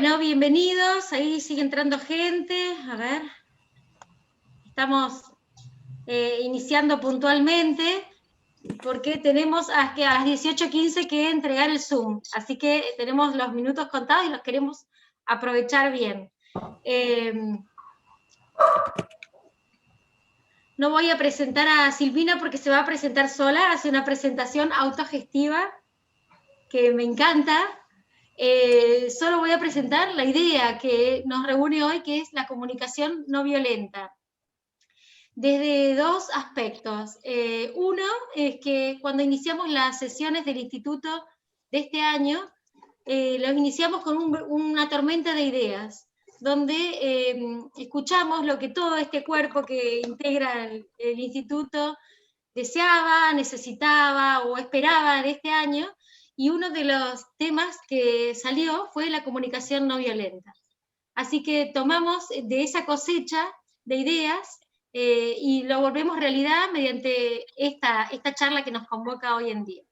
Bueno, bienvenidos, ahí sigue entrando gente, a ver, estamos iniciando puntualmente porque tenemos que a las 18:15 que entregar el Zoom, así que tenemos los minutos contados y los queremos aprovechar bien. No voy a presentar a Silvina porque se va a presentar sola, hace una presentación autogestiva que me encanta. Solo voy a presentar la idea que nos reúne hoy, que es la comunicación no violenta, desde dos aspectos. Uno es que cuando iniciamos las sesiones del instituto de este año, los iniciamos con una tormenta de ideas, donde escuchamos lo que todo este cuerpo que integra el instituto deseaba, necesitaba o esperaba de este año, y uno de los temas que salió fue la comunicación no violenta. Así que tomamos de esa cosecha de ideas y lo volvemos realidad mediante esta charla que nos convoca hoy en día.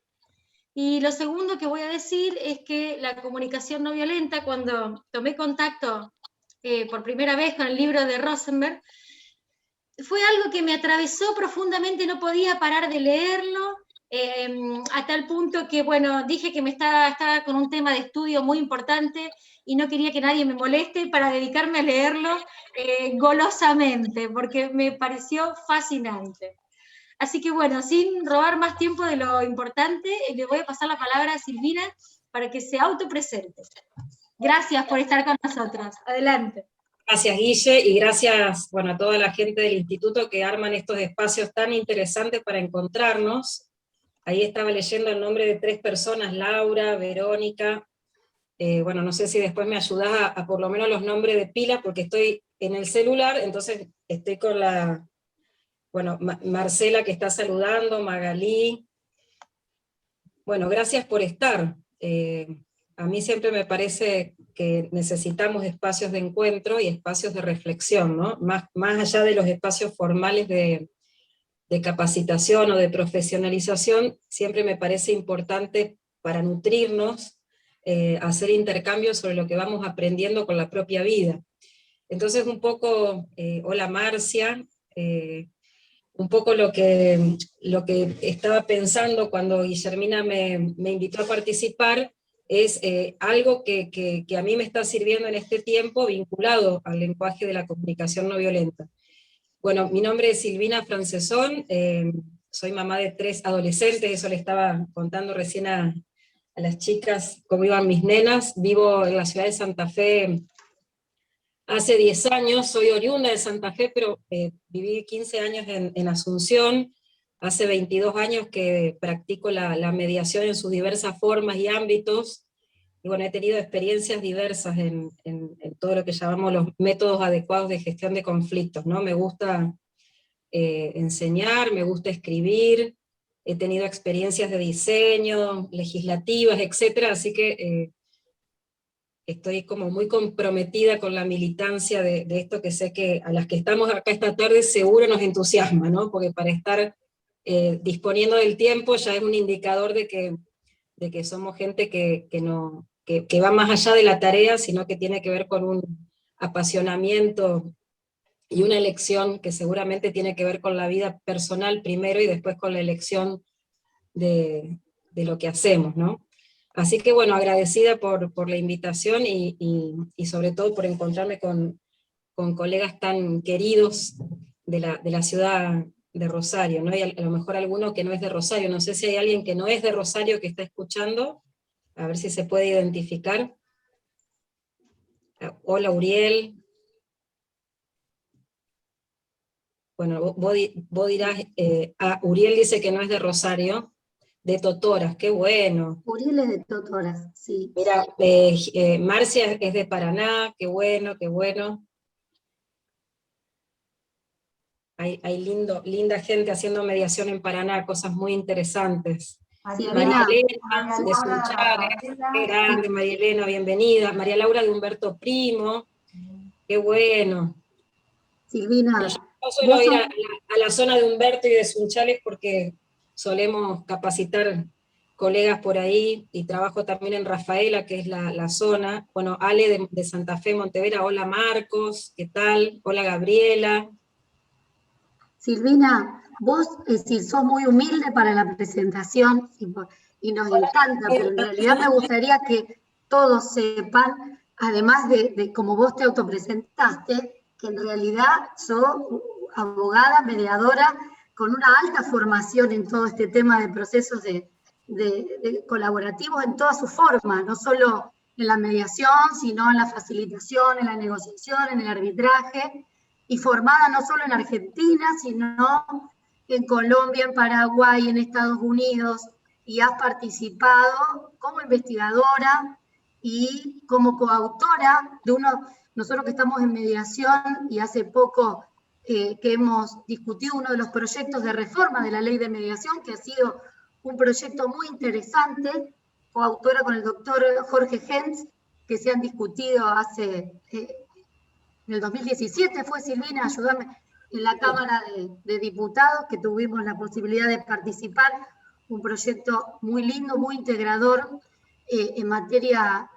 Y lo segundo que voy a decir es que la comunicación no violenta, cuando tomé contacto por primera vez con el libro de Rosenberg, fue algo que me atravesó profundamente, no podía parar de leerlo, a tal punto que, bueno, dije que estaba con un tema de estudio muy importante y no quería que nadie me moleste para dedicarme a leerlo golosamente, porque me pareció fascinante. Así que, bueno, sin robar más tiempo de lo importante, le voy a pasar la palabra a Silvina para que se autopresente. Gracias por estar con nosotros. Adelante. Gracias, Guille, y gracias, bueno, a toda la gente del instituto que arman estos espacios tan interesantes para encontrarnos. Ahí estaba leyendo el nombre de 3 personas, Laura, Verónica, bueno, no sé si después me ayudás a por lo menos los nombres de pila, porque estoy en el celular, entonces estoy con la, bueno, Marcela que está saludando, Magalí. Bueno, gracias por estar. A mí siempre me parece que necesitamos espacios de encuentro y espacios de reflexión, ¿no? Más allá de los espacios formales de capacitación o de profesionalización, siempre me parece importante para nutrirnos, hacer intercambios sobre lo que vamos aprendiendo con la propia vida. Entonces un poco, hola Marcia, un poco lo que estaba pensando cuando Guillermina me invitó a participar, es algo que a mí me está sirviendo en este tiempo vinculado al lenguaje de la comunicación no violenta. Bueno, mi nombre es Silvina Francesón, soy mamá de 3 adolescentes, eso le estaba contando recién a las chicas cómo iban mis nenas. Vivo en la ciudad de Santa Fe hace 10 años, soy oriunda de Santa Fe, pero viví 15 años en Asunción. Hace 22 años que practico la mediación en sus diversas formas y ámbitos, y bueno, he tenido experiencias diversas en todo lo que llamamos los métodos adecuados de gestión de conflictos, ¿no? Me gusta enseñar, me gusta escribir, he tenido experiencias de diseño, legislativas, etcétera, así que estoy como muy comprometida con la militancia de esto, que sé que a las que estamos acá esta tarde seguro nos entusiasma, ¿no? Porque para estar disponiendo del tiempo ya es un indicador de que somos gente que va más allá de la tarea, sino que tiene que ver con un apasionamiento y una elección que seguramente tiene que ver con la vida personal primero y después con la elección de lo que hacemos, ¿no? Así que bueno, agradecida por la invitación y sobre todo por encontrarme con colegas tan queridos de la ciudad de Rosario, ¿no? Y a lo mejor alguno que no es de Rosario, no sé si hay alguien que no es de Rosario que está escuchando, a ver si se puede identificar. Hola Uriel. Bueno, vos dirás, Uriel dice que no es de Rosario, de Totoras, qué bueno. Uriel es de Totoras, sí. Mira, Marcia es de Paraná, qué bueno, qué bueno. Hay linda gente haciendo mediación en Paraná, cosas muy interesantes. María Elena, de Sunchales, qué grande, María Elena, bienvenida. María Laura de Humberto Primo, qué bueno. Silvina, yo suelo ir a la zona de Humberto y de Sunchales porque solemos capacitar colegas por ahí, y trabajo también en Rafaela, que es la zona. Bueno, Ale de Santa Fe, Montevera, hola Marcos, ¿qué tal? Hola Gabriela. Silvina, vos sos muy humilde para la presentación y nos encanta, pero en realidad me gustaría que todos sepan, además de cómo vos te autopresentaste, que en realidad sos abogada, mediadora, con una alta formación en todo este tema de procesos de colaborativos en todas sus formas, no solo en la mediación, sino en la facilitación, en la negociación, en el arbitraje, y formada no solo en Argentina, sino en Colombia, en Paraguay, en Estados Unidos, y has participado como investigadora y como coautora de nosotros que estamos en mediación, y hace poco que hemos discutido uno de los proyectos de reforma de la ley de mediación, que ha sido un proyecto muy interesante, coautora con el doctor Jorge Hens, que se han discutido en el 2017 fue, Silvina, ayúdame, en la Cámara de Diputados, que tuvimos la posibilidad de participar, un proyecto muy lindo, muy integrador en materia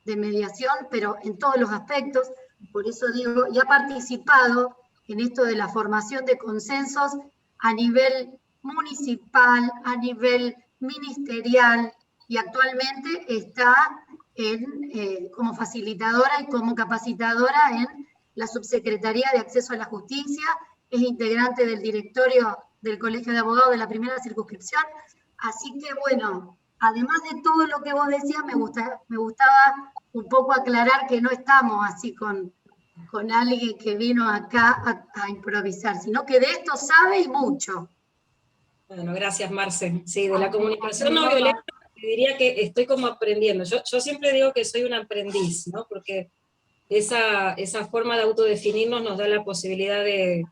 de mediación, pero en todos los aspectos. Por eso digo, y ha participado en esto de la formación de consensos a nivel municipal, a nivel ministerial, y actualmente está como facilitadora y como capacitadora en la Subsecretaría de Acceso a la Justicia, es integrante del directorio del Colegio de Abogados de la primera circunscripción. Así que bueno, además de todo lo que vos decías, me gustaba un poco aclarar que no estamos así con alguien que vino acá a improvisar, sino que de esto sabe y mucho. Bueno, gracias Marce. Sí, de la comunicación no violenta diría que estoy como aprendiendo. Yo siempre digo que soy un aprendiz, ¿no? Porque esa forma de autodefinirnos nos da la posibilidad de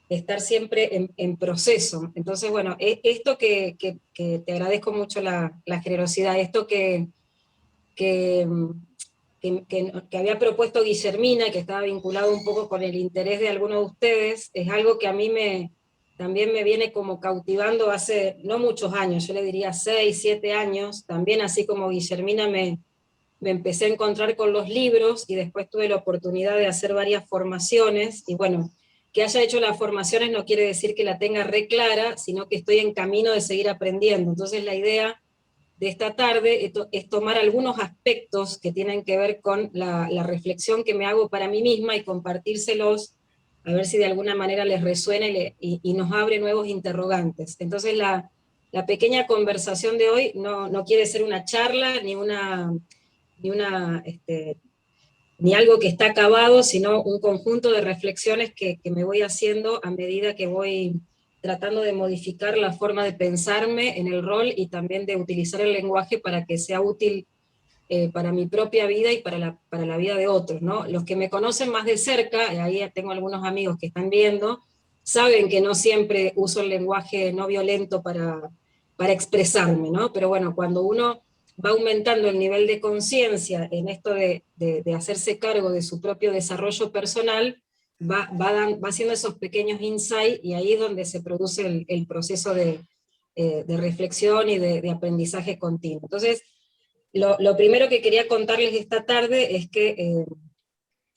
estar siempre en proceso. Entonces, bueno, esto que te agradezco mucho la generosidad, esto que había propuesto Guillermina, que estaba vinculado un poco con el interés de algunos de ustedes, es algo que a mí también me viene como cautivando hace no muchos años, yo le diría 6, 7 años, también así como Guillermina me empecé a encontrar con los libros, y después tuve la oportunidad de hacer varias formaciones, y bueno, que haya hecho las formaciones no quiere decir que la tenga re clara, sino que estoy en camino de seguir aprendiendo. Entonces la idea de esta tarde es tomar algunos aspectos que tienen que ver con la reflexión que me hago para mí misma y compartírselos, a ver si de alguna manera les resuena y nos abre nuevos interrogantes. Entonces la pequeña conversación de hoy no quiere ser una charla, ni algo que está acabado, sino un conjunto de reflexiones que me voy haciendo a medida que voy tratando de modificar la forma de pensarme en el rol, y también de utilizar el lenguaje para que sea útil para mi propia vida y para la vida de otros, ¿no? Los que me conocen más de cerca, y ahí tengo algunos amigos que están viendo, saben que no siempre uso el lenguaje no violento para expresarme, ¿no? Pero bueno, cuando uno va aumentando el nivel de conciencia en esto de hacerse cargo de su propio desarrollo personal, va haciendo esos pequeños insights, y ahí es donde se produce el proceso de reflexión y de aprendizaje continuo. Entonces, lo primero que quería contarles esta tarde es que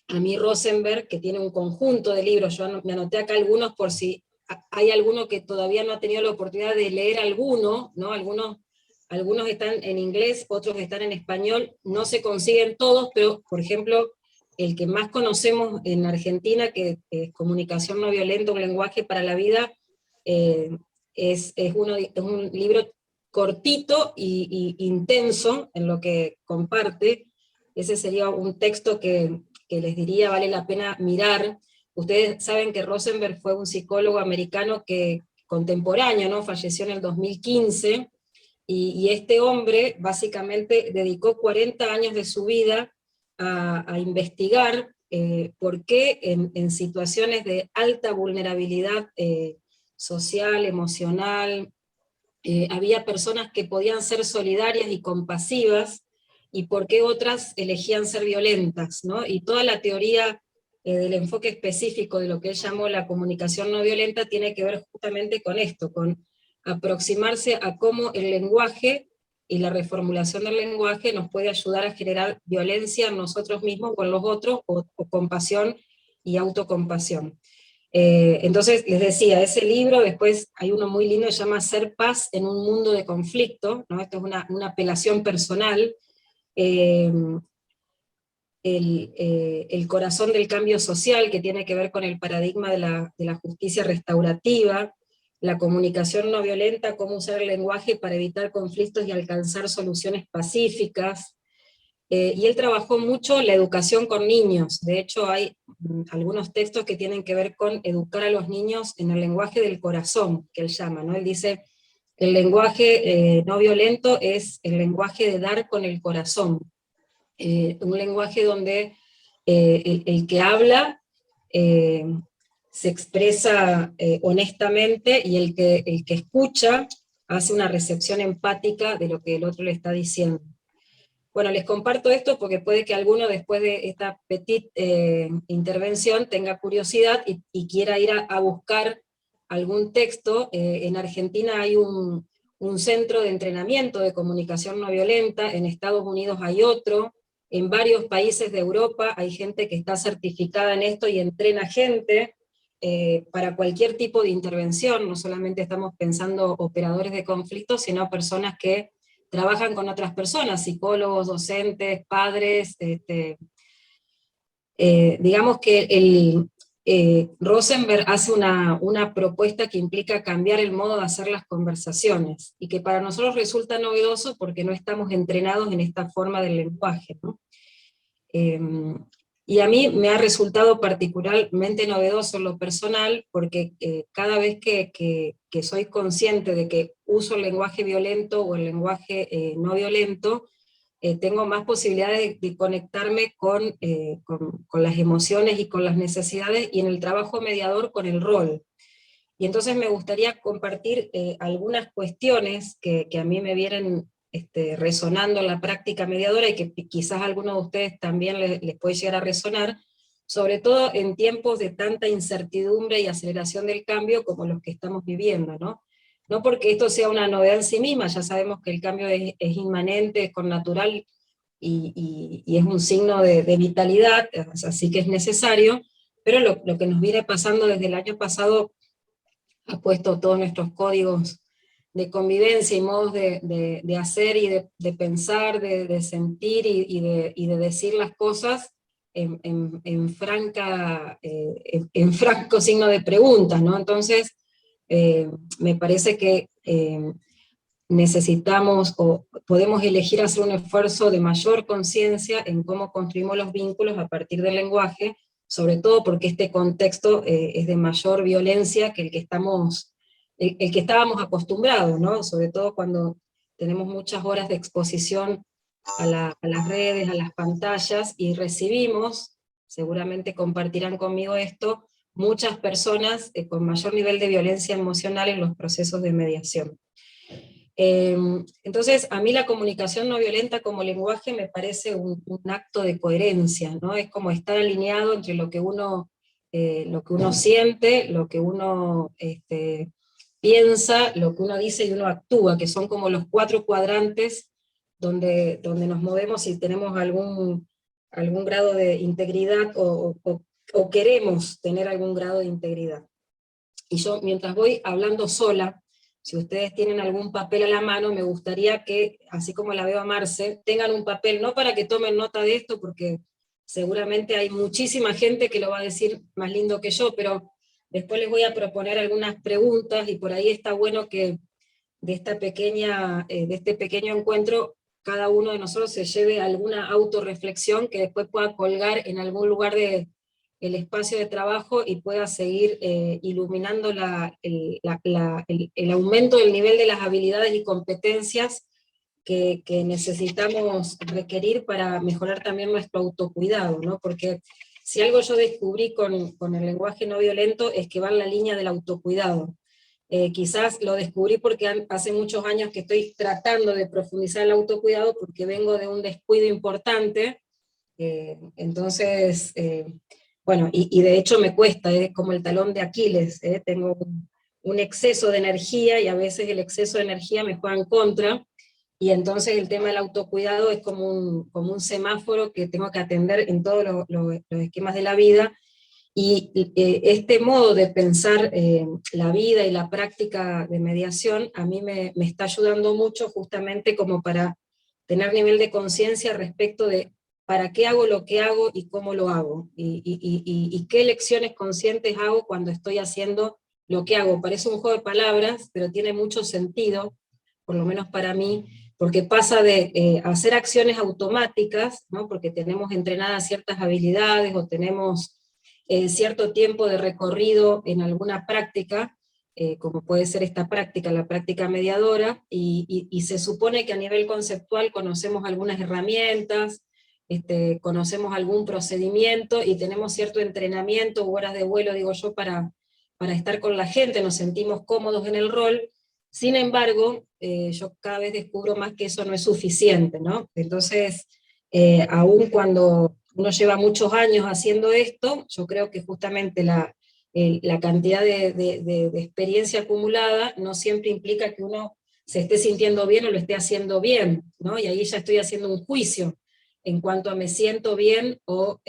a mí Rosenberg, que tiene un conjunto de libros, yo me anoté acá algunos por si hay alguno que todavía no ha tenido la oportunidad de leer alguno, ¿no? Algunos están en inglés, otros están en español, no se consiguen todos, pero por ejemplo, el que más conocemos en Argentina, que es Comunicación no violenta, un lenguaje para la vida, es un libro cortito y intenso en lo que comparte. Ese sería un texto que les diría vale la pena mirar. Ustedes saben que Rosenberg fue un psicólogo americano contemporáneo, ¿no? Falleció en el 2015, y este hombre básicamente dedicó 40 años de su vida a investigar por qué en situaciones de alta vulnerabilidad social, emocional, había personas que podían ser solidarias y compasivas, y por qué otras elegían ser violentas, ¿no? Y toda la teoría del enfoque específico de lo que él llamó la comunicación no violenta tiene que ver justamente con esto, con aproximarse a cómo el lenguaje y la reformulación del lenguaje nos puede ayudar a generar violencia en nosotros mismos o en los otros, o compasión y autocompasión. Entonces, les decía, ese libro, después hay uno muy lindo que se llama Ser paz en un mundo de conflicto, ¿no? Esto es una apelación personal. El corazón del cambio social, que tiene que ver con el paradigma de la justicia restaurativa, la comunicación no violenta, cómo usar el lenguaje para evitar conflictos y alcanzar soluciones pacíficas. Y él trabajó mucho la educación con niños. De hecho, hay algunos textos que tienen que ver con educar a los niños en el lenguaje del corazón, que él llama, ¿no? Él dice, el lenguaje no violento es el lenguaje de dar con el corazón. Un lenguaje donde el que habla se expresa honestamente, y el que escucha hace una recepción empática de lo que el otro le está diciendo. Bueno, les comparto esto porque puede que alguno después de esta petit intervención tenga curiosidad y quiera ir a buscar algún texto. En Argentina hay un centro de entrenamiento de comunicación no violenta, en Estados Unidos hay otro, en varios países de Europa hay gente que está certificada en esto y entrena gente para cualquier tipo de intervención. No solamente estamos pensando operadores de conflictos, sino personas que trabajan con otras personas, psicólogos, docentes, padres. Digamos que Rosenberg hace una propuesta que implica cambiar el modo de hacer las conversaciones, y que para nosotros resulta novedoso porque no estamos entrenados en esta forma del lenguaje, ¿no? Y a mí me ha resultado particularmente novedoso en lo personal, porque cada vez que soy consciente de que uso el lenguaje violento o el lenguaje no violento, tengo más posibilidades de conectarme con las emociones y con las necesidades, y en el trabajo mediador con el rol. Y entonces me gustaría compartir algunas cuestiones que a mí me vienen resonando en la práctica mediadora, y que quizás a algunos de ustedes también les puede llegar a resonar, sobre todo en tiempos de tanta incertidumbre y aceleración del cambio como los que estamos viviendo, ¿no? No porque esto sea una novedad en sí misma, ya sabemos que el cambio es inmanente, es connatural, y es un signo de vitalidad, así que es necesario, pero lo que nos viene pasando desde el año pasado ha puesto todos nuestros códigos de convivencia y modos de hacer y de pensar, de sentir y de decir las cosas en franco signo de pregunta, ¿no? Entonces, me parece que necesitamos o podemos elegir hacer un esfuerzo de mayor conciencia en cómo construimos los vínculos a partir del lenguaje, sobre todo porque este contexto es de mayor violencia que el que estábamos acostumbrados, ¿no? Sobre todo cuando tenemos muchas horas de exposición a las redes, a las pantallas, y recibimos, seguramente compartirán conmigo esto, muchas personas con mayor nivel de violencia emocional en los procesos de mediación. Entonces, a mí la comunicación no violenta como lenguaje me parece un acto de coherencia, ¿no? Es como estar alineado entre lo que uno siente, lo que uno piensa, lo que uno dice y uno actúa, que son como los 4 cuadrantes donde nos movemos y tenemos algún grado de integridad o queremos tener algún grado de integridad. Y yo, mientras voy hablando sola, si ustedes tienen algún papel a la mano, me gustaría que, así como la veo a Marce, tengan un papel, no para que tomen nota de esto, porque seguramente hay muchísima gente que lo va a decir más lindo que yo, pero después les voy a proponer algunas preguntas, y por ahí está bueno que de este pequeño encuentro, cada uno de nosotros se lleve alguna autorreflexión que después pueda colgar en algún lugar del espacio de trabajo y pueda seguir iluminando el aumento del nivel de las habilidades y competencias que necesitamos requerir para mejorar también nuestro autocuidado, ¿no? Porque si algo yo descubrí con el lenguaje no violento es que va en la línea del autocuidado. Quizás lo descubrí porque hace muchos años que estoy tratando de profundizar el autocuidado, porque vengo de un descuido importante, entonces, bueno, y de hecho me cuesta, es como el talón de Aquiles, tengo un exceso de energía, y a veces el exceso de energía me juega en contra, y entonces el tema del autocuidado es como un semáforo que tengo que atender en todos los esquemas de la vida, y este modo de pensar la vida y la práctica de mediación a mí me está ayudando mucho justamente como para tener nivel de conciencia respecto de para qué hago lo que hago y cómo lo hago, y qué elecciones conscientes hago cuando estoy haciendo lo que hago. Parece un juego de palabras, pero tiene mucho sentido, por lo menos para mí, porque pasa de hacer acciones automáticas, ¿no? Porque tenemos entrenadas ciertas habilidades o tenemos cierto tiempo de recorrido en alguna práctica, como puede ser esta práctica, la práctica mediadora, y se supone que a nivel conceptual conocemos algunas herramientas, conocemos algún procedimiento, y tenemos cierto entrenamiento u horas de vuelo, digo yo, para estar con la gente, nos sentimos cómodos en el rol. Sin embargo, yo cada vez descubro más que eso no es suficiente, ¿no? Entonces, aún cuando uno lleva muchos años haciendo esto, yo creo que justamente la cantidad de experiencia acumulada no siempre implica que uno se esté sintiendo bien o lo esté haciendo bien, ¿no? Y ahí ya estoy haciendo un juicio en cuanto a me siento bien o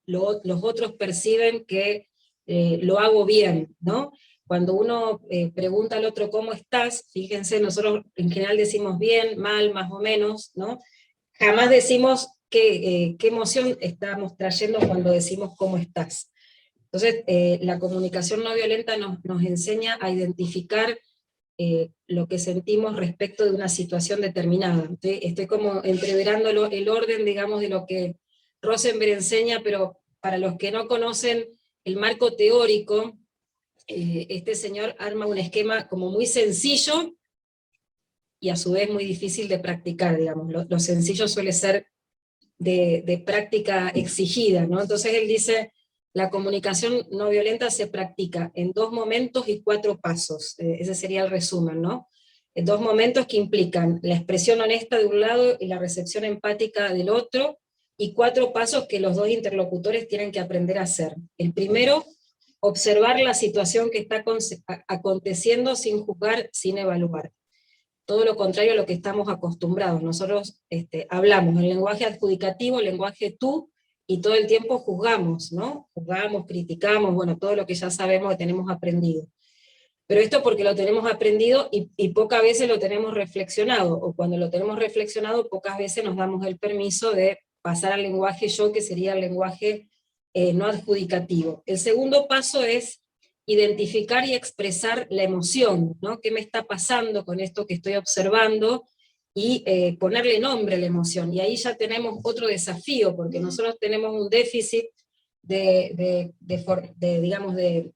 los otros perciben que lo hago bien, ¿no? Cuando uno pregunta al otro cómo estás, fíjense, nosotros en general decimos bien, mal, más o menos, ¿no? Jamás decimos qué emoción estamos trayendo cuando decimos cómo estás. Entonces, la comunicación no violenta nos enseña a identificar lo que sentimos respecto de una situación determinada. Estoy como entreverando el orden, digamos, de lo que Rosenberg enseña, pero para los que no conocen el marco teórico, este señor arma un esquema como muy sencillo, y a su vez muy difícil de practicar, digamos. Lo sencillo suele ser de práctica exigida, ¿no? Entonces él dice, la comunicación no violenta se practica en 2 momentos y 4 pasos, ese sería el resumen, ¿no? En 2 momentos que implican la expresión honesta de un lado y la recepción empática del otro, y 4 pasos que los 2 interlocutores tienen que aprender a hacer. El primero, observar la situación que está aconteciendo sin juzgar, sin evaluar. Todo lo contrario a lo que estamos acostumbrados. Nosotros hablamos en lenguaje adjudicativo, lenguaje tú, y todo el tiempo juzgamos, ¿no? Juzgamos, criticamos, bueno, todo lo que ya sabemos que tenemos aprendido. Pero esto porque lo tenemos aprendido y pocas veces lo tenemos reflexionado, o cuando lo tenemos reflexionado, pocas veces nos damos el permiso de pasar al lenguaje yo, que sería el lenguaje no adjudicativo. El segundo paso es identificar y expresar la emoción, ¿no? ¿Qué me está pasando con esto que estoy observando? Y ponerle nombre a la emoción. Y ahí ya tenemos otro desafío, porque nosotros tenemos un déficit digamos, de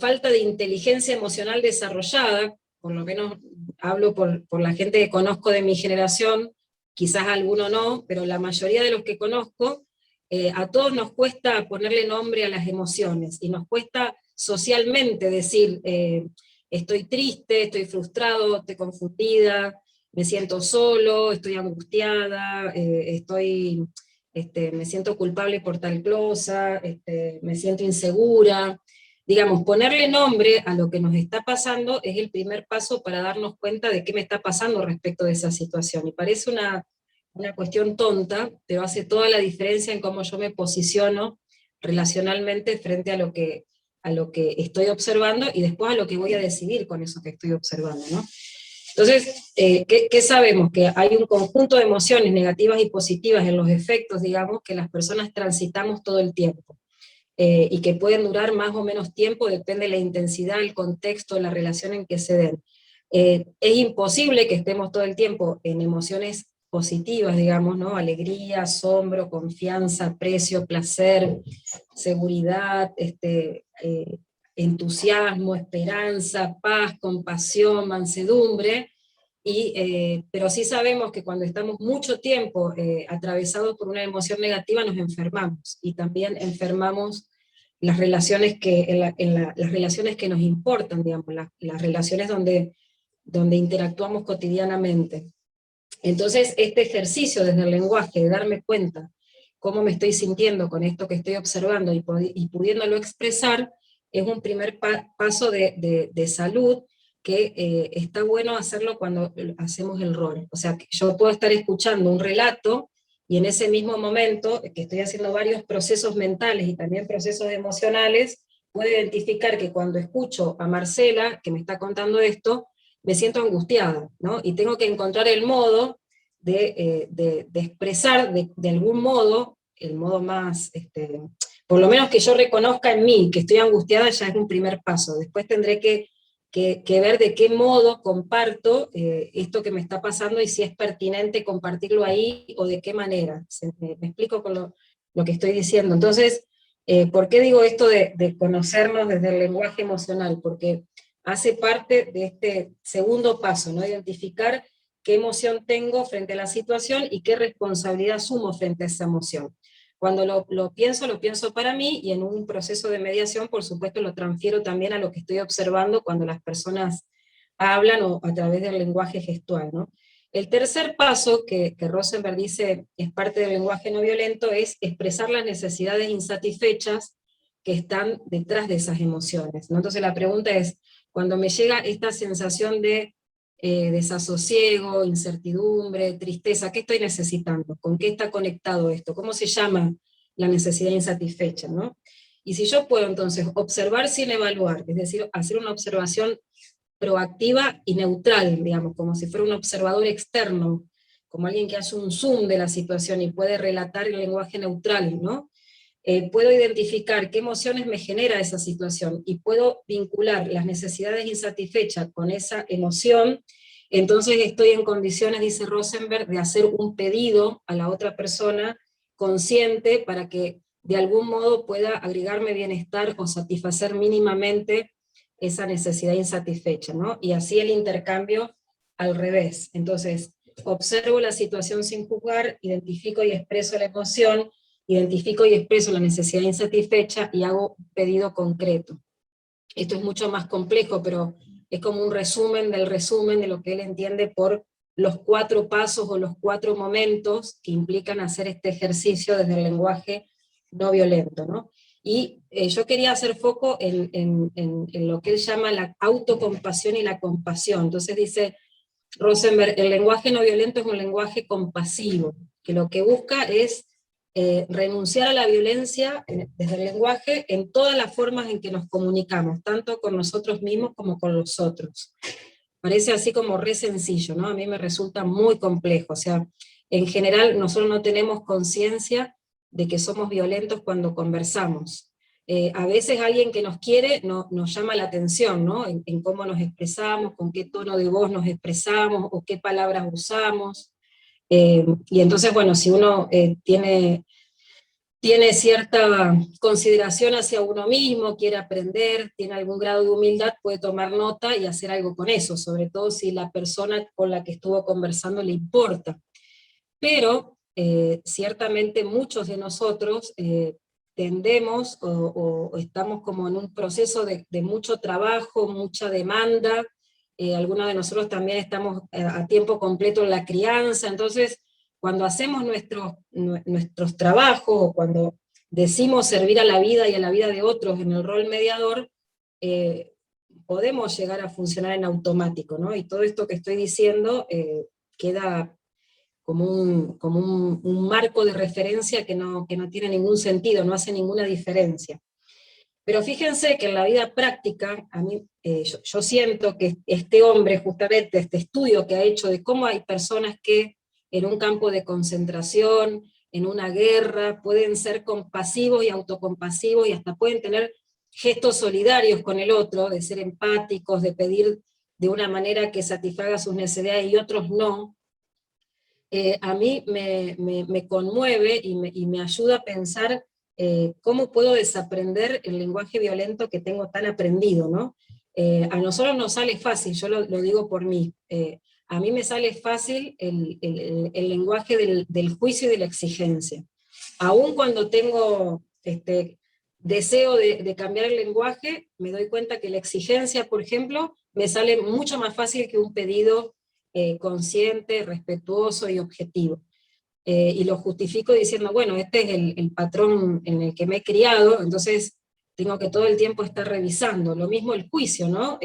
falta de inteligencia emocional desarrollada, por lo menos hablo por la gente que conozco de mi generación, quizás alguno no, pero la mayoría de los que conozco, a todos nos cuesta ponerle nombre a las emociones, y nos cuesta socialmente decir, estoy triste, estoy frustrado, estoy confundida, me siento solo, estoy angustiada, me siento culpable por tal cosa, me siento insegura. Digamos, ponerle nombre a lo que nos está pasando es el primer paso para darnos cuenta de qué me está pasando respecto de esa situación. Y parece una cuestión tonta, pero hace toda la diferencia en cómo yo me posiciono relacionalmente frente a lo que estoy observando, y después a lo que voy a decidir con eso que estoy observando, ¿no? Entonces, ¿qué sabemos? Que hay un conjunto de emociones negativas y positivas en los efectos, digamos, que las personas transitamos todo el tiempo, y que pueden durar más o menos tiempo, depende de la intensidad, el contexto, la relación en que se den. Es imposible que estemos todo el tiempo en emociones positivas, digamos, ¿no? Alegría, asombro, confianza, aprecio, placer, seguridad, entusiasmo, esperanza, paz, compasión, mansedumbre, pero sí sabemos que cuando estamos mucho tiempo atravesados por una emoción negativa nos enfermamos, y también enfermamos las relaciones las relaciones que nos importan, digamos, las relaciones donde interactuamos cotidianamente. Entonces, este ejercicio desde el lenguaje, de darme cuenta cómo me estoy sintiendo con esto que estoy observando y pudiéndolo expresar, es un primer paso de salud, que está bueno hacerlo cuando hacemos el rol. O sea, que yo puedo estar escuchando un relato, y en ese mismo momento, que estoy haciendo varios procesos mentales y también procesos emocionales, puedo identificar que cuando escucho a Marcela, que me está contando esto, me siento angustiada, ¿no? Y tengo que encontrar el modo de expresar de algún modo, el modo más, por lo menos que yo reconozca en mí que estoy angustiada, ya es un primer paso. Después tendré que ver de qué modo comparto esto que me está pasando, y si es pertinente compartirlo ahí, o de qué manera. Me explico con lo que estoy diciendo. Entonces, ¿por qué digo esto de conocernos desde el lenguaje emocional? Porque hace parte de este segundo paso, ¿no? Identificar qué emoción tengo frente a la situación y qué responsabilidad asumo frente a esa emoción. Cuando lo pienso para mí, y en un proceso de mediación, por supuesto, lo transfiero también a lo que estoy observando cuando las personas hablan, o a través del lenguaje gestual, ¿no? El tercer paso, que Rosenberg dice es parte del lenguaje no violento, es expresar las necesidades insatisfechas que están detrás de esas emociones, ¿no? Entonces la pregunta es, cuando me llega esta sensación de desasosiego, incertidumbre, tristeza, ¿qué estoy necesitando? ¿Con qué está conectado esto? ¿Cómo se llama la necesidad insatisfecha, ¿no? Y si yo puedo entonces observar sin evaluar, es decir, hacer una observación proactiva y neutral, digamos, como si fuera un observador externo, como alguien que hace un zoom de la situación y puede relatar en lenguaje neutral, ¿no? Puedo identificar qué emociones me genera esa situación, y puedo vincular las necesidades insatisfechas con esa emoción, entonces estoy en condiciones, dice Rosenberg, de hacer un pedido a la otra persona consciente, para que de algún modo pueda agregarme bienestar o satisfacer mínimamente esa necesidad insatisfecha, ¿no? Y así el intercambio al revés. Entonces, observo la situación sin juzgar, identifico y expreso la emoción, identifico y expreso la necesidad insatisfecha, y hago un pedido concreto. Esto es mucho más complejo, pero es como un resumen de lo que él entiende por los 4 pasos o los 4 momentos que implican hacer este ejercicio desde el lenguaje no violento, ¿no? Y yo quería hacer foco en lo que él llama la autocompasión y la compasión. Entonces dice Rosenberg, el lenguaje no violento es un lenguaje compasivo, que lo que busca es renunciar a la violencia desde el lenguaje en todas las formas en que nos comunicamos, tanto con nosotros mismos como con los otros. Parece así como re sencillo, ¿no? A mí me resulta muy complejo. O sea, en general nosotros no tenemos conciencia de que somos violentos cuando conversamos. A veces alguien que nos quiere nos llama la atención, ¿no? En cómo nos expresamos, con qué tono de voz nos expresamos, o qué palabras usamos. Y entonces, bueno, si uno tiene cierta consideración hacia uno mismo, quiere aprender, tiene algún grado de humildad, puede tomar nota y hacer algo con eso, sobre todo si la persona con la que estuvo conversando le importa. Pero ciertamente muchos de nosotros tendemos o estamos como en un proceso de mucho trabajo, mucha demanda, algunos de nosotros también estamos a tiempo completo en la crianza, entonces cuando hacemos nuestros trabajos, o cuando decimos servir a la vida y a la vida de otros en el rol mediador, podemos llegar a funcionar en automático, ¿no? Y todo esto que estoy diciendo queda como un marco de referencia que no tiene ningún sentido, no hace ninguna diferencia. Pero fíjense que en la vida práctica, a mí, yo siento que este hombre, justamente este estudio que ha hecho de cómo hay personas que en un campo de concentración, en una guerra, pueden ser compasivos y autocompasivos, y hasta pueden tener gestos solidarios con el otro, de ser empáticos, de pedir de una manera que satisfaga sus necesidades y otros no. A mí me conmueve y me ayuda a pensar cómo puedo desaprender el lenguaje violento que tengo tan aprendido, ¿no? A nosotros nos sale fácil, yo lo digo por mí, a mí me sale fácil el lenguaje del juicio y de la exigencia. Aún cuando tengo deseo de cambiar el lenguaje, me doy cuenta que la exigencia, por ejemplo, me sale mucho más fácil que un pedido consciente, respetuoso y objetivo. Y lo justifico diciendo, bueno, este es el patrón en el que me he criado, entonces tengo que todo el tiempo estar revisando. Lo mismo el juicio, ¿no?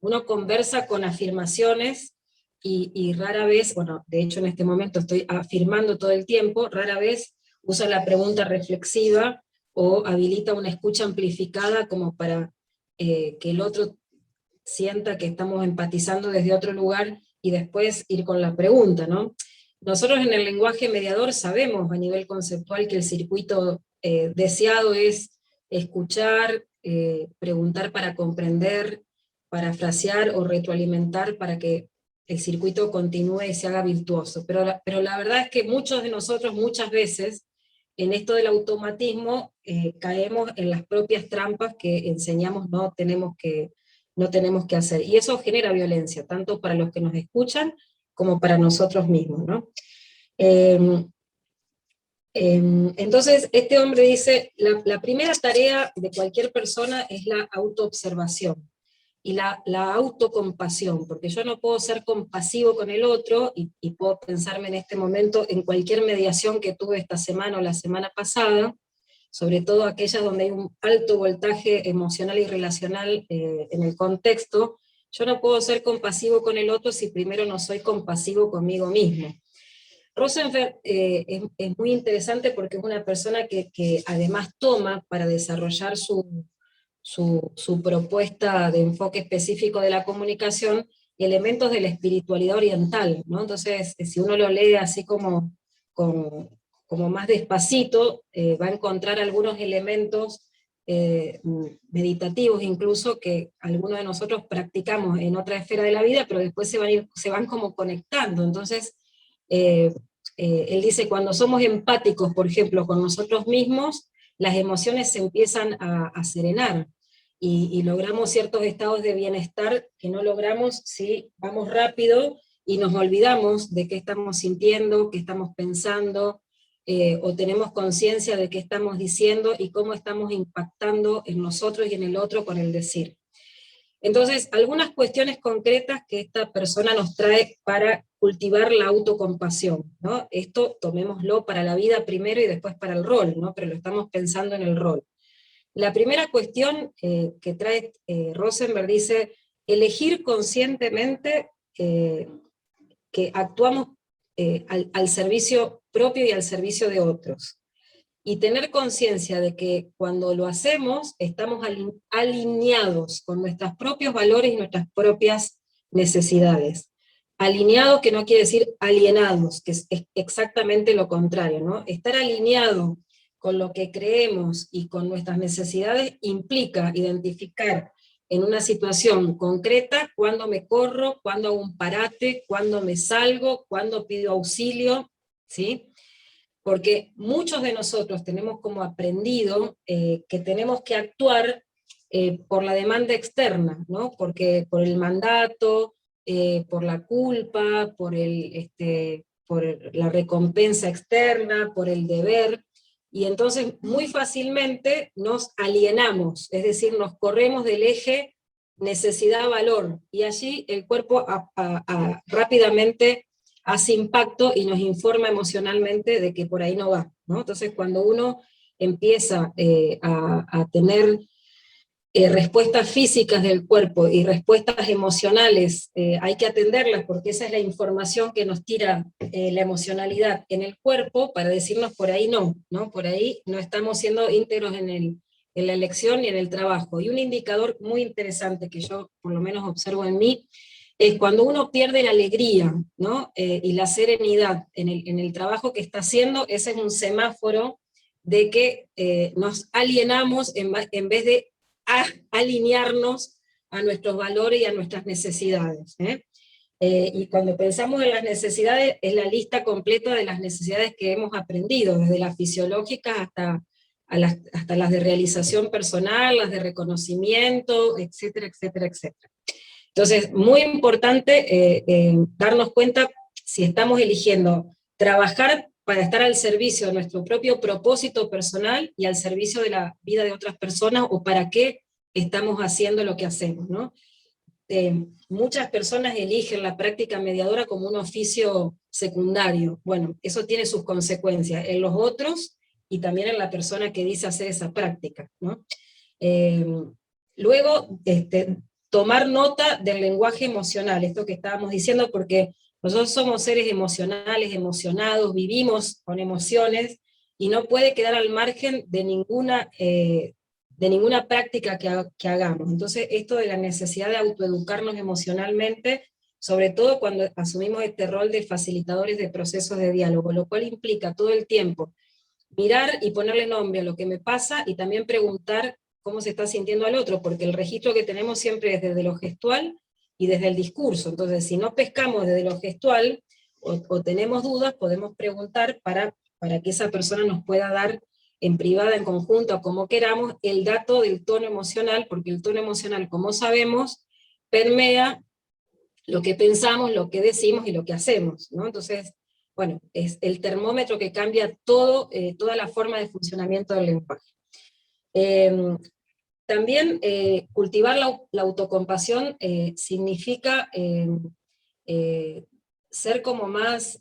Uno conversa con afirmaciones y rara vez, bueno, de hecho en este momento estoy afirmando todo el tiempo, rara vez usa la pregunta reflexiva o habilita una escucha amplificada como para que el otro sienta que estamos empatizando desde otro lugar y después ir con la pregunta, ¿no? Nosotros en el lenguaje mediador sabemos a nivel conceptual que el circuito deseado es escuchar, preguntar para comprender, parafrasear o retroalimentar para que el circuito continúe y se haga virtuoso. Pero la verdad es que muchos de nosotros muchas veces en esto del automatismo caemos en las propias trampas que enseñamos no tenemos que hacer. Y eso genera violencia, tanto para los que nos escuchan como para nosotros mismos, ¿no? Entonces, este hombre dice, la primera tarea de cualquier persona es la autoobservación y la autocompasión, porque yo no puedo ser compasivo con el otro, y puedo pensarme en este momento en cualquier mediación que tuve esta semana o la semana pasada, sobre todo aquellas donde hay un alto voltaje emocional y relacional en el contexto. Yo no puedo ser compasivo con el otro si primero no soy compasivo conmigo mismo. Rosenfeld es muy interesante porque es una persona que además toma para desarrollar su propuesta de enfoque específico de la comunicación elementos de la espiritualidad oriental, ¿no? Entonces, si uno lo lee así como más despacito, va a encontrar algunos elementos meditativos incluso, que algunos de nosotros practicamos en otra esfera de la vida, pero después se van como conectando. Entonces, él dice, cuando somos empáticos, por ejemplo, con nosotros mismos, las emociones se empiezan a serenar, y logramos ciertos estados de bienestar que no logramos si vamos rápido y nos olvidamos de qué estamos sintiendo, qué estamos pensando, o tenemos conciencia de qué estamos diciendo y cómo estamos impactando en nosotros y en el otro con el decir. Entonces, algunas cuestiones concretas que esta persona nos trae para cultivar la autocompasión, ¿no? Esto tomémoslo para la vida primero y después para el rol, ¿no? Pero lo estamos pensando en el rol. La primera cuestión que trae Rosenberg dice, elegir conscientemente que actuamos al servicio propio y al servicio de otros. Y tener conciencia de que cuando lo hacemos, estamos alineados con nuestros propios valores y nuestras propias necesidades. Alineado, que no quiere decir alienados, que es exactamente lo contrario, ¿no? Estar alineado con lo que creemos y con nuestras necesidades implica identificar en una situación concreta cuándo me corro, cuándo hago un parate, cuándo me salgo, cuándo pido auxilio, ¿sí? Porque muchos de nosotros tenemos como aprendido que tenemos que actuar por la demanda externa, ¿no? Porque por el mandato, por la culpa, por la recompensa externa, por el deber, y entonces muy fácilmente nos alienamos, es decir, nos corremos del eje necesidad-valor, y allí el cuerpo rápidamente hace impacto y nos informa emocionalmente de que por ahí no va, ¿no? Entonces cuando uno empieza a tener respuestas físicas del cuerpo y respuestas emocionales, hay que atenderlas porque esa es la información que nos tira la emocionalidad en el cuerpo para decirnos por ahí no, ¿no? Por ahí no estamos siendo íntegros en la elección y en el trabajo. Y un indicador muy interesante que yo por lo menos observo en mí, es cuando uno pierde la alegría, ¿no? Y la serenidad en el trabajo que está haciendo. Ese es un semáforo de que nos alienamos en vez de alinearnos a nuestros valores y a nuestras necesidades. Y cuando pensamos en las necesidades, es la lista completa de las necesidades que hemos aprendido, desde las fisiológicas hasta las de realización personal, las de reconocimiento, etcétera, etcétera, etcétera. Entonces, muy importante darnos cuenta si estamos eligiendo trabajar para estar al servicio de nuestro propio propósito personal y al servicio de la vida de otras personas, o para qué estamos haciendo lo que hacemos, ¿no? Muchas personas eligen la práctica mediadora como un oficio secundario. Bueno, eso tiene sus consecuencias en los otros y también en la persona que dice hacer esa práctica, ¿no? Luego, tomar nota del lenguaje emocional, esto que estábamos diciendo, porque nosotros somos seres emocionales, emocionados, vivimos con emociones, y no puede quedar al margen de ninguna práctica que hagamos. Entonces, esto de la necesidad de autoeducarnos emocionalmente, sobre todo cuando asumimos este rol de facilitadores de procesos de diálogo, lo cual implica todo el tiempo mirar y ponerle nombre a lo que me pasa, y también preguntar cómo se está sintiendo al otro, porque el registro que tenemos siempre es desde lo gestual y desde el discurso. Entonces, si no pescamos desde lo gestual, o tenemos dudas, podemos preguntar para que esa persona nos pueda dar en privada, en conjunto, o como queramos, el dato del tono emocional, porque el tono emocional, como sabemos, permea lo que pensamos, lo que decimos y lo que hacemos, ¿no? Entonces, bueno, es el termómetro que cambia toda la forma de funcionamiento del lenguaje. También cultivar la autocompasión significa ser como más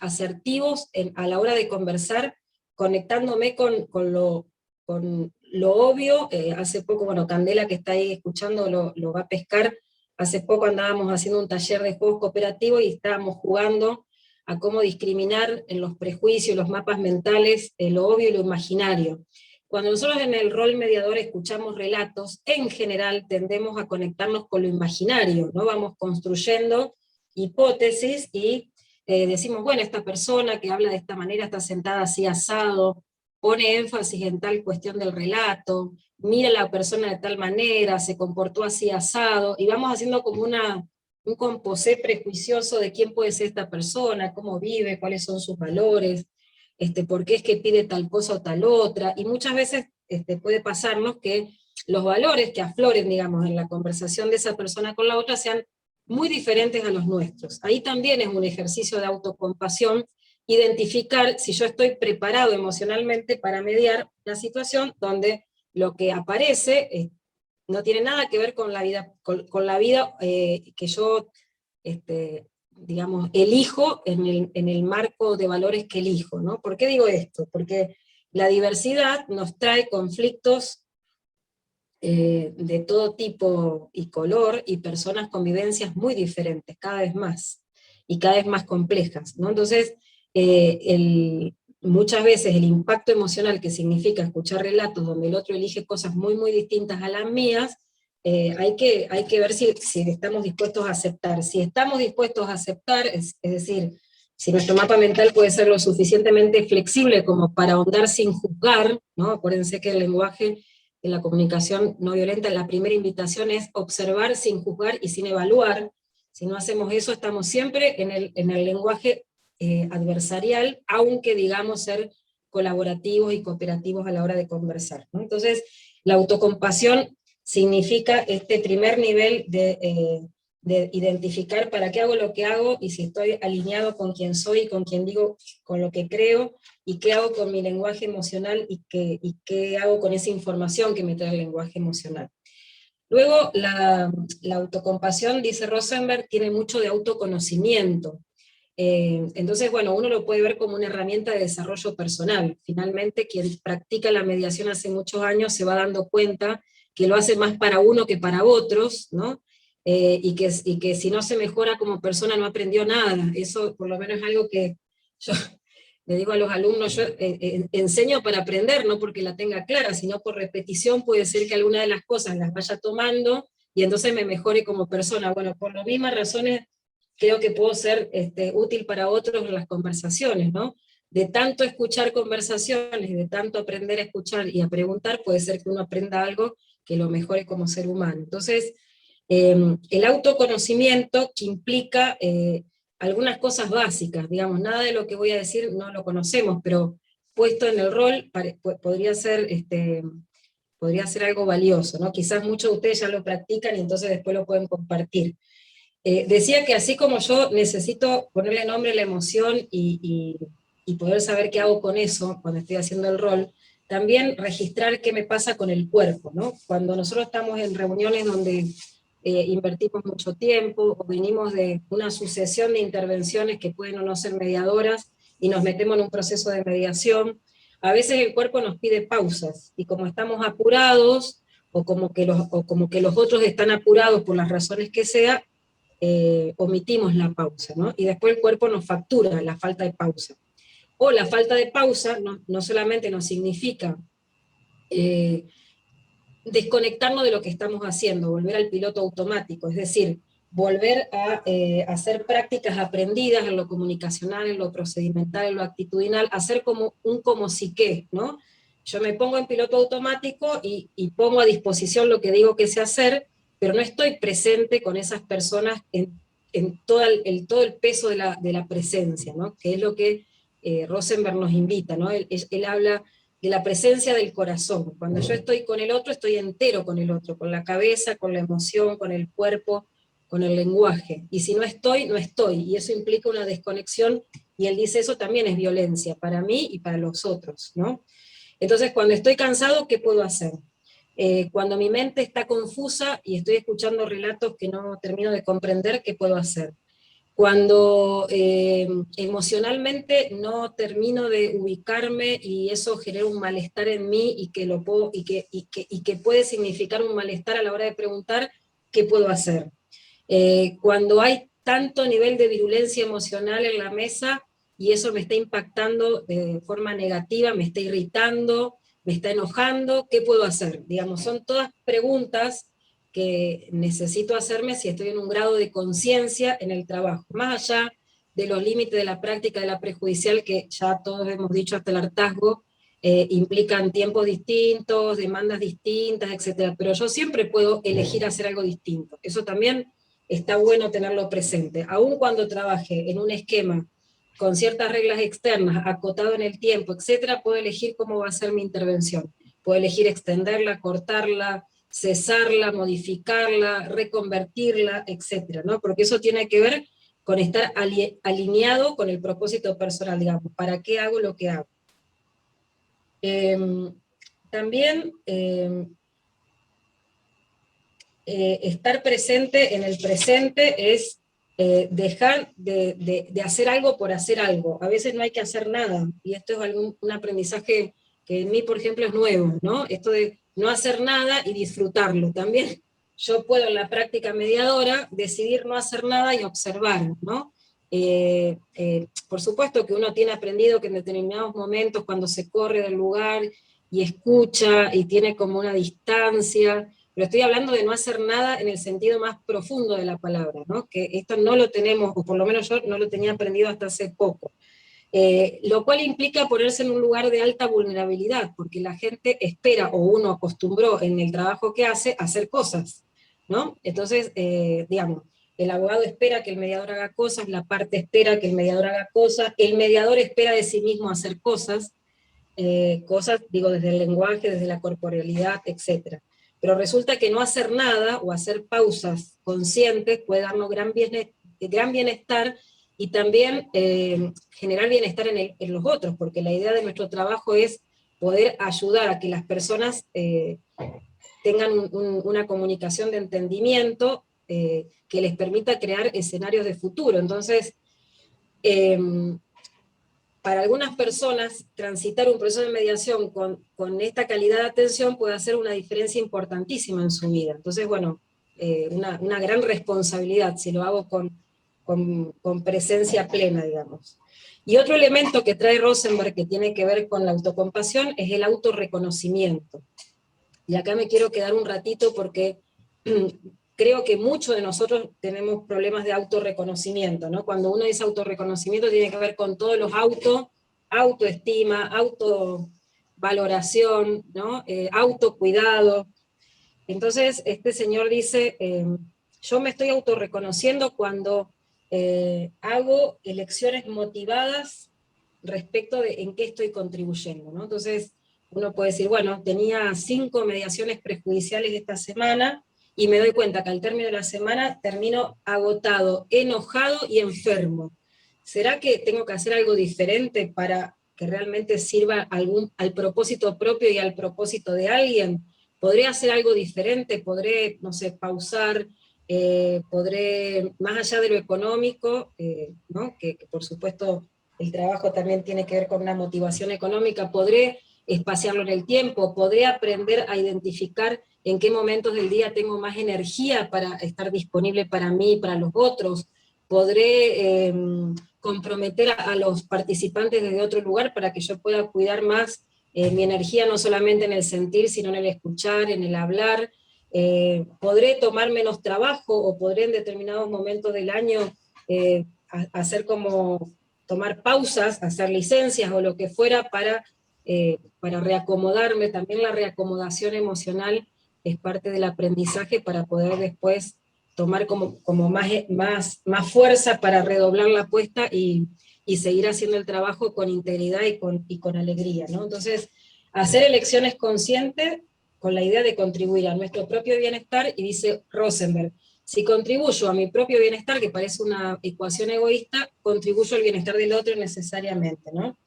asertivos a la hora de conversar, conectándome con lo obvio. Hace poco, bueno, Candela, que está ahí escuchando, lo va a pescar. Hace poco andábamos haciendo un taller de juegos cooperativos y estábamos jugando a cómo discriminar en los prejuicios, los mapas mentales, lo obvio y lo imaginario. Cuando nosotros en el rol mediador escuchamos relatos, en general tendemos a conectarnos con lo imaginario, ¿no? Vamos construyendo hipótesis y decimos, bueno, esta persona que habla de esta manera está sentada así asado, pone énfasis en tal cuestión del relato, mira a la persona de tal manera, se comportó así asado, y vamos haciendo como un composé prejuicioso de quién puede ser esta persona, cómo vive, cuáles son sus valores, por qué es que pide tal cosa o tal otra, y muchas veces puede pasarnos que los valores que afloren, digamos, en la conversación de esa persona con la otra sean muy diferentes a los nuestros. Ahí también es un ejercicio de autocompasión, identificar si yo estoy preparado emocionalmente para mediar una situación donde lo que aparece no tiene nada que ver con la vida, que yo, digamos, elijo en el marco de valores que elijo, ¿no? ¿Por qué digo esto? Porque la diversidad nos trae conflictos de todo tipo y color, y personas con vivencias muy diferentes, cada vez más, y cada vez más complejas, ¿no? Entonces, muchas veces el impacto emocional que significa escuchar relatos donde el otro elige cosas muy, muy distintas a las mías, hay que ver si estamos dispuestos a aceptar. Si estamos dispuestos a aceptar, es decir, si nuestro mapa mental puede ser lo suficientemente flexible como para ahondar sin juzgar, ¿no? Acuérdense que el lenguaje en la comunicación no violenta, la primera invitación es observar sin juzgar y sin evaluar. Si no hacemos eso, estamos siempre en el lenguaje adversarial, aunque digamos ser colaborativos y cooperativos a la hora de conversar, ¿no? Entonces, la autocompasión significa este primer nivel de identificar para qué hago lo que hago, y si estoy alineado con quien soy, con quien digo, con lo que creo, y qué hago con mi lenguaje emocional, y qué hago con esa información que me trae el lenguaje emocional. Luego, la autocompasión, dice Rosenberg, tiene mucho de autoconocimiento. Entonces, bueno, uno lo puede ver como una herramienta de desarrollo personal. Finalmente, quien practica la mediación hace muchos años se va dando cuenta que lo hace más para uno que para otros, ¿no? Y que si no se mejora como persona no aprendió nada. Eso por lo menos es algo que yo le digo a los alumnos, yo enseño para aprender, no porque la tenga clara, sino por repetición. Puede ser que alguna de las cosas las vaya tomando y entonces me mejore como persona. Bueno, por las mismas razones creo que puedo ser útil para otros en las conversaciones, ¿no? De tanto escuchar conversaciones, de tanto aprender a escuchar y a preguntar, puede ser que uno aprenda algo que lo mejore como ser humano. Entonces, el autoconocimiento que implica algunas cosas básicas, digamos, nada de lo que voy a decir no lo conocemos, pero puesto en el rol podría ser algo valioso, ¿no? Quizás muchos de ustedes ya lo practican y entonces después lo pueden compartir. Decía que así como yo necesito ponerle nombre a la emoción y poder saber qué hago con eso cuando estoy haciendo el rol, también registrar qué me pasa con el cuerpo, ¿no? Cuando nosotros estamos en reuniones donde invertimos mucho tiempo, o venimos de una sucesión de intervenciones que pueden o no ser mediadoras, y nos metemos en un proceso de mediación, A veces el cuerpo nos pide pausas, y como estamos apurados, o como que los otros están apurados por las razones que sea, omitimos la pausa, ¿no? Y después el cuerpo nos factura la falta de pausa. O la falta de pausa no solamente nos significa desconectarnos de lo que estamos haciendo, volver al piloto automático, es decir, volver a hacer prácticas aprendidas en lo comunicacional, en lo procedimental, en lo actitudinal, hacer como un como si qué, ¿no? Yo me pongo en piloto automático y pongo a disposición lo que digo que sé hacer, pero no estoy presente con esas personas en todo el peso de la presencia, ¿no? Que es lo que Rosenberg nos invita, ¿no? Él habla de la presencia del corazón. Cuando yo estoy con el otro, estoy entero con el otro, con la cabeza, con la emoción, con el cuerpo, con el lenguaje. Y si no estoy, no estoy. Y eso implica una desconexión, y él dice, eso también es violencia, para mí y para los otros, ¿no? Entonces, cuando estoy cansado, ¿qué puedo hacer? Cuando mi mente está confusa y estoy escuchando relatos que no termino de comprender, ¿qué puedo hacer? Cuando emocionalmente no termino de ubicarme y eso genera un malestar en mí y que puede significar un malestar a la hora de preguntar, ¿qué puedo hacer? Cuando hay tanto nivel de virulencia emocional en la mesa y eso me está impactando de forma negativa, me está irritando, me está enojando, ¿qué puedo hacer? Digamos, son todas preguntas que necesito hacerme si estoy en un grado de conciencia en el trabajo, más allá de los límites de la práctica de la prejudicial, que ya todos hemos dicho hasta el hartazgo, implican tiempos distintos, demandas distintas, etc. Pero yo siempre puedo elegir hacer algo distinto. Eso también está bueno tenerlo presente. Aun cuando trabaje en un esquema con ciertas reglas externas, acotado en el tiempo, etc., puedo elegir cómo va a ser mi intervención. Puedo elegir extenderla, cortarla, cesarla, modificarla, reconvertirla, etcétera, ¿no? Porque eso tiene que ver con estar alineado con el propósito personal, digamos, ¿para qué hago lo que hago? También estar presente en el presente es dejar de hacer algo por hacer algo. A veces no hay que hacer nada, y esto es un aprendizaje que en mí, por ejemplo, es nuevo, ¿no? Esto de no hacer nada y disfrutarlo. También yo puedo en la práctica mediadora decidir no hacer nada y observar, ¿no? Por supuesto que uno tiene aprendido que en determinados momentos, cuando se corre del lugar y escucha y tiene como una distancia, pero estoy hablando de no hacer nada en el sentido más profundo de la palabra, ¿no? Que esto no lo tenemos, o por lo menos yo no lo tenía aprendido hasta hace poco. Lo cual implica ponerse en un lugar de alta vulnerabilidad, porque la gente espera, o uno acostumbró en el trabajo que hace, a hacer cosas, ¿no? Entonces, digamos, el abogado espera que el mediador haga cosas, la parte espera que el mediador haga cosas, el mediador espera de sí mismo hacer cosas, digo, desde el lenguaje, desde la corporealidad, etc. Pero resulta que no hacer nada, o hacer pausas conscientes, puede darnos gran bienestar, y también generar bienestar en los otros, porque la idea de nuestro trabajo es poder ayudar a que las personas tengan una comunicación de entendimiento que les permita crear escenarios de futuro. Entonces, para algunas personas, transitar un proceso de mediación con esta calidad de atención puede hacer una diferencia importantísima en su vida. Entonces, bueno, una gran responsabilidad si lo hago con presencia plena, digamos. Y otro elemento que trae Rosenberg que tiene que ver con la autocompasión es el autorreconocimiento. Y acá me quiero quedar un ratito porque creo que muchos de nosotros tenemos problemas de autorreconocimiento, ¿no? Cuando uno dice autorreconocimiento tiene que ver con todos los autoestima, autovaloración, ¿no? Autocuidado. Entonces, este señor dice, yo me estoy autorreconociendo cuando hago elecciones motivadas respecto de en qué estoy contribuyendo, ¿no? Entonces, uno puede decir, bueno, tenía 5 mediaciones prejudiciales esta semana, y me doy cuenta que al término de la semana termino agotado, enojado y enfermo. ¿Será que tengo que hacer algo diferente para que realmente sirva al propósito propio y al propósito de alguien? ¿Podré hacer algo diferente? ¿Podré, no sé, pausar? ¿Podré, más allá de lo económico, ¿no? que por supuesto el trabajo también tiene que ver con una motivación económica, podré espaciarlo en el tiempo, podré aprender a identificar en qué momentos del día tengo más energía para estar disponible para mí y para los otros, podré comprometer a los participantes desde otro lugar para que yo pueda cuidar más mi energía, no solamente en el sentir, sino en el escuchar, en el hablar. Podré tomar menos trabajo, o podré en determinados momentos del año hacer como tomar pausas, hacer licencias o lo que fuera para reacomodarme. También la reacomodación emocional es parte del aprendizaje para poder después tomar como más fuerza para redoblar la apuesta y seguir haciendo el trabajo con integridad y con alegría, ¿no? Entonces, hacer elecciones conscientes con la idea de contribuir a nuestro propio bienestar, y dice Rosenberg, si contribuyo a mi propio bienestar, que parece una ecuación egoísta, contribuyo al bienestar del otro necesariamente, ¿no?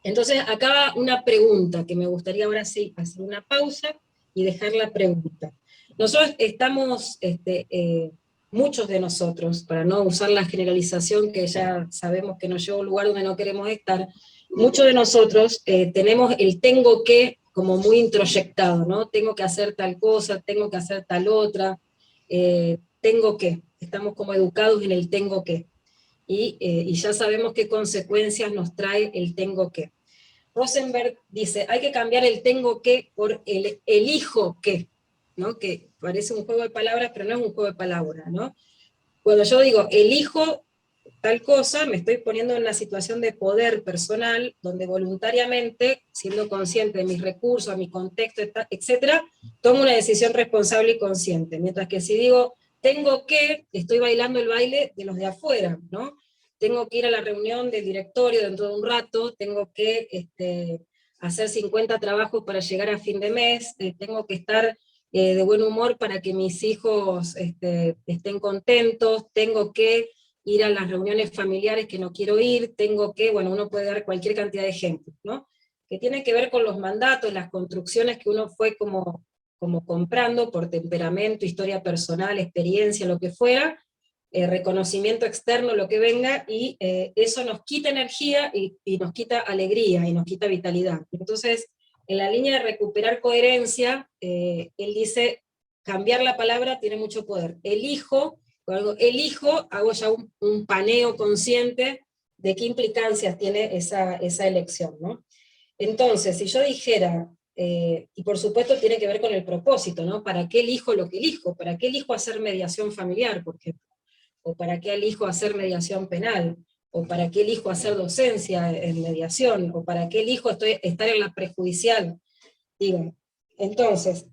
Entonces, acá va una pregunta que me gustaría ahora sí hacer una pausa y dejar la pregunta. Nosotros estamos, muchos de nosotros, para no usar la generalización que ya sabemos que nos lleva a un lugar donde no queremos estar, muchos de nosotros tenemos el tengo que como muy introyectado, ¿no? Tengo que hacer tal cosa, tengo que hacer tal otra, tengo que. Estamos como educados en el tengo que. Y ya sabemos qué consecuencias nos trae el tengo que. Rosenberg dice, hay que cambiar el tengo que por el elijo que, ¿no? Que parece un juego de palabras, pero no es un juego de palabras, ¿no? Cuando yo digo elijo tal cosa, me estoy poniendo en una situación de poder personal, donde voluntariamente, siendo consciente de mis recursos, mi contexto, etcétera, tomo una decisión responsable y consciente. Mientras que si digo tengo que, estoy bailando el baile de los de afuera, ¿no? Tengo que ir a la reunión del directorio dentro de un rato, tengo que hacer 50 trabajos para llegar a fin de mes, tengo que estar de buen humor para que mis hijos estén contentos, tengo que ir a las reuniones familiares que no quiero ir, tengo que, bueno, uno puede dar cualquier cantidad de ejemplos, ¿no? Que tiene que ver con los mandatos, las construcciones que uno fue como comprando por temperamento, historia personal, experiencia, lo que fuera, reconocimiento externo, lo que venga, y eso nos quita energía y nos quita alegría y nos quita vitalidad. Entonces, en la línea de recuperar coherencia, él dice, cambiar la palabra tiene mucho poder. Elijo, hago ya un paneo consciente de qué implicancias tiene esa elección, ¿no? Entonces, si yo dijera, y por supuesto tiene que ver con el propósito, ¿no? ¿Para qué elijo lo que elijo? ¿Para qué elijo hacer mediación familiar, por ejemplo? ¿O para qué elijo hacer mediación penal? ¿O para qué elijo hacer docencia en mediación? ¿O para qué elijo estar en la prejudicial? Digo, entonces,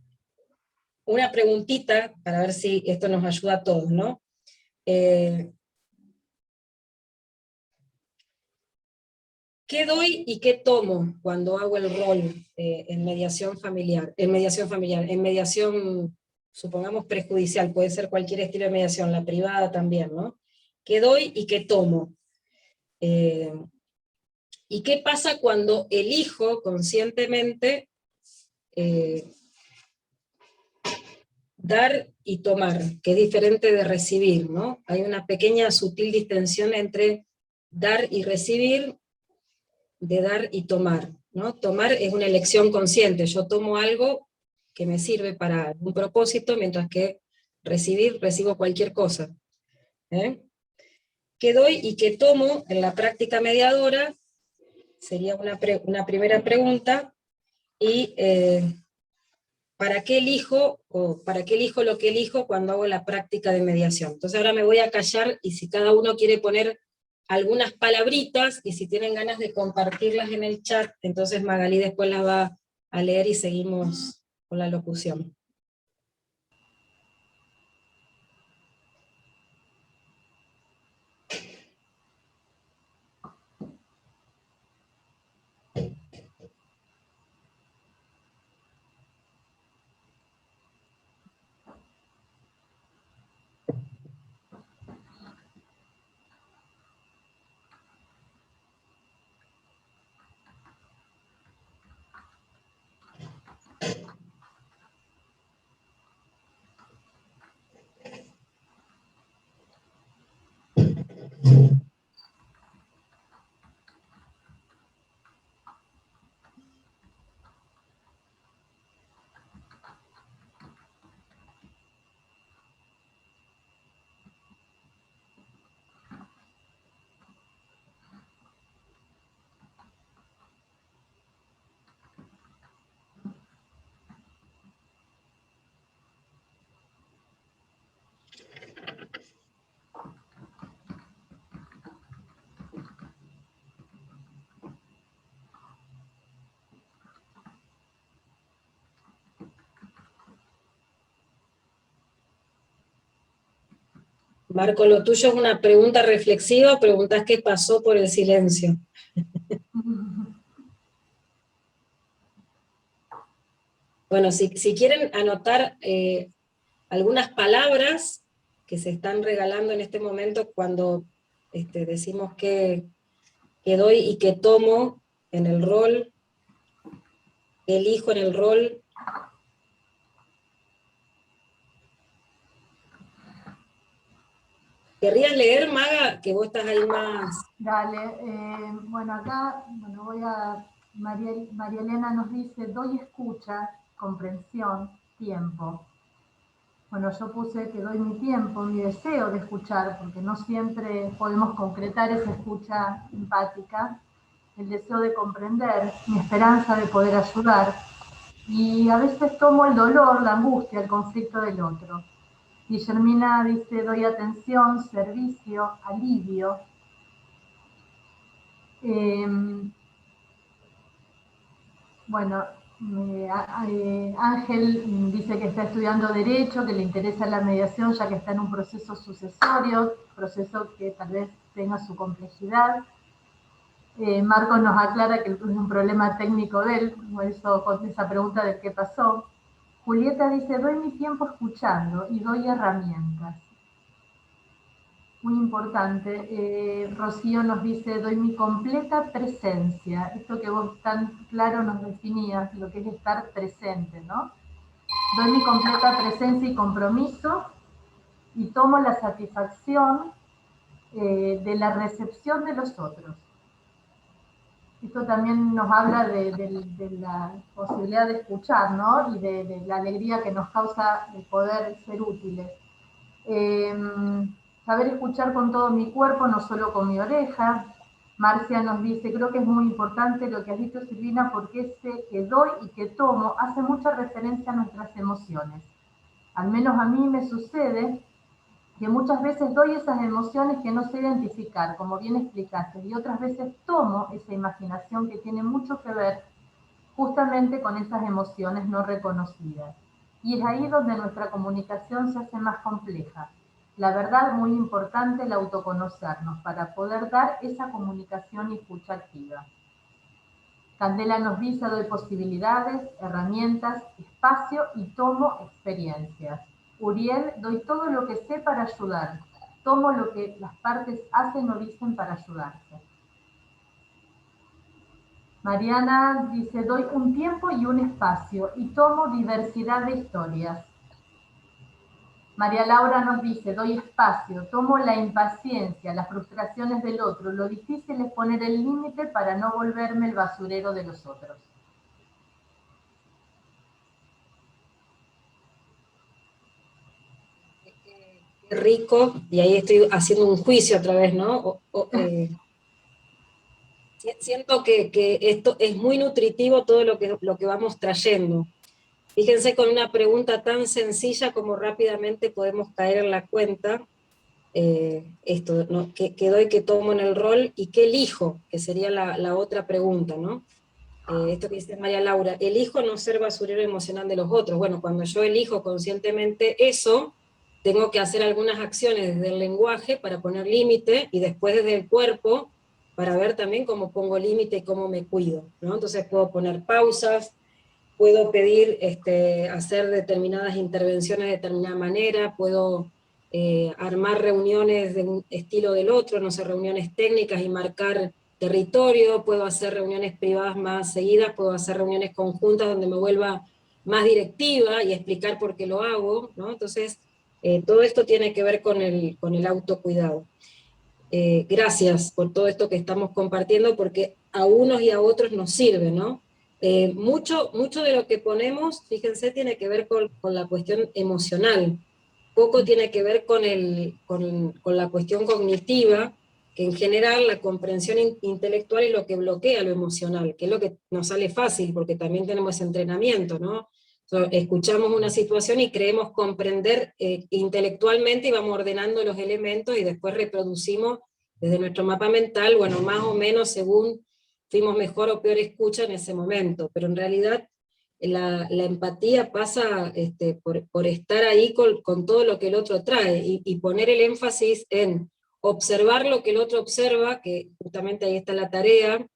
una preguntita para ver si esto nos ayuda a todos, ¿no? ¿Qué doy y qué tomo cuando hago el rol en mediación familiar? En mediación, supongamos prejudicial, puede ser cualquier estilo de mediación, la privada también, ¿no? ¿Qué doy y qué tomo? ¿Y qué pasa cuando elijo conscientemente dar y tomar, que es diferente de recibir, ¿no? Hay una pequeña sutil distinción entre dar y recibir, de dar y tomar, ¿no? Tomar es una elección consciente, yo tomo algo que me sirve para algún propósito, mientras que recibo cualquier cosa. ¿Qué doy y qué tomo en la práctica mediadora? Sería una primera pregunta, y ¿para qué elijo lo que elijo cuando hago la práctica de mediación? Entonces ahora me voy a callar, y si cada uno quiere poner algunas palabritas, y si tienen ganas de compartirlas en el chat, entonces Magalí después las va a leer y seguimos con la locución. Marco, lo tuyo es una pregunta reflexiva, preguntás qué pasó por el silencio. Bueno, si quieren anotar algunas palabras que se están regalando en este momento cuando decimos que doy y que tomo en el rol, elijo en el rol. ¿Querrías leer, Maga, que vos estás ahí más? Dale, bueno, acá, María Elena nos dice, doy escucha, comprensión, tiempo. Bueno, yo puse que doy mi tiempo, mi deseo de escuchar, porque no siempre podemos concretar esa escucha empática, el deseo de comprender, mi esperanza de poder ayudar, y a veces tomo el dolor, la angustia, el conflicto del otro. Guillermina dice, doy atención, servicio, alivio. Bueno, Ángel dice que está estudiando Derecho, que le interesa la mediación ya que está en un proceso sucesorio, proceso que tal vez tenga su complejidad. Marco nos aclara que es un problema técnico de él, con esa pregunta de qué pasó. Julieta dice, doy mi tiempo escuchando y doy herramientas. Muy importante. Rocío nos dice, doy mi completa presencia. Esto que vos tan claro nos definías, lo que es estar presente, ¿no? Doy mi completa presencia y compromiso y tomo la satisfacción de la recepción de los otros. Esto también nos habla de la posibilidad de escuchar, ¿no? Y de la alegría que nos causa el poder ser útiles. Saber escuchar con todo mi cuerpo, no solo con mi oreja. Marcia nos dice, creo que es muy importante lo que has dicho, Silvina, porque ese que doy y que tomo hace mucha referencia a nuestras emociones. Al menos a mí me sucede que muchas veces doy esas emociones que no sé identificar, como bien explicaste, y otras veces tomo esa imaginación que tiene mucho que ver justamente con esas emociones no reconocidas. Y es ahí donde nuestra comunicación se hace más compleja. La verdad, muy importante el autoconocernos para poder dar esa comunicación y escucha activa. Candela nos dice, doy posibilidades, herramientas, espacio y tomo experiencias. Uriel, doy todo lo que sé para ayudar. Tomo lo que las partes hacen o dicen para ayudarse. Mariana dice, doy un tiempo y un espacio y tomo diversidad de historias. María Laura nos dice, doy espacio, tomo la impaciencia, las frustraciones del otro. Lo difícil es poner el límite para no volverme el basurero de los otros. Qué rico, y ahí estoy haciendo un juicio otra vez, ¿no? Siento que esto es muy nutritivo todo lo que vamos trayendo. Fíjense con una pregunta tan sencilla como rápidamente podemos caer en la cuenta, esto, ¿no? ¿Qué doy, qué tomo en el rol y qué elijo? Que sería la otra pregunta, ¿no? Esto que dice María Laura, elijo no ser basurero emocional de los otros. Bueno, cuando yo elijo conscientemente eso, tengo que hacer algunas acciones desde el lenguaje para poner límite y después desde el cuerpo para ver también cómo pongo límite y cómo me cuido, ¿no? Entonces puedo poner pausas, puedo pedir hacer determinadas intervenciones de determinada manera, puedo armar reuniones de un estilo del otro, no sé, reuniones técnicas y marcar territorio, puedo hacer reuniones privadas más seguidas, puedo hacer reuniones conjuntas donde me vuelva más directiva y explicar por qué lo hago, ¿no? Entonces, todo esto tiene que ver con el autocuidado. Gracias por todo esto que estamos compartiendo, porque a unos y a otros nos sirve, ¿no? Mucho de lo que ponemos, fíjense, tiene que ver con la cuestión emocional, poco tiene que ver con la cuestión cognitiva, que en general la comprensión intelectual es lo que bloquea lo emocional, que es lo que nos sale fácil, porque también tenemos ese entrenamiento, ¿no? Escuchamos una situación y creemos comprender intelectualmente y vamos ordenando los elementos y después reproducimos desde nuestro mapa mental, bueno, más o menos según fuimos mejor o peor escucha en ese momento, pero en realidad la empatía pasa por estar ahí con todo lo que el otro trae, y poner el énfasis en observar lo que el otro observa, que justamente ahí está la tarea,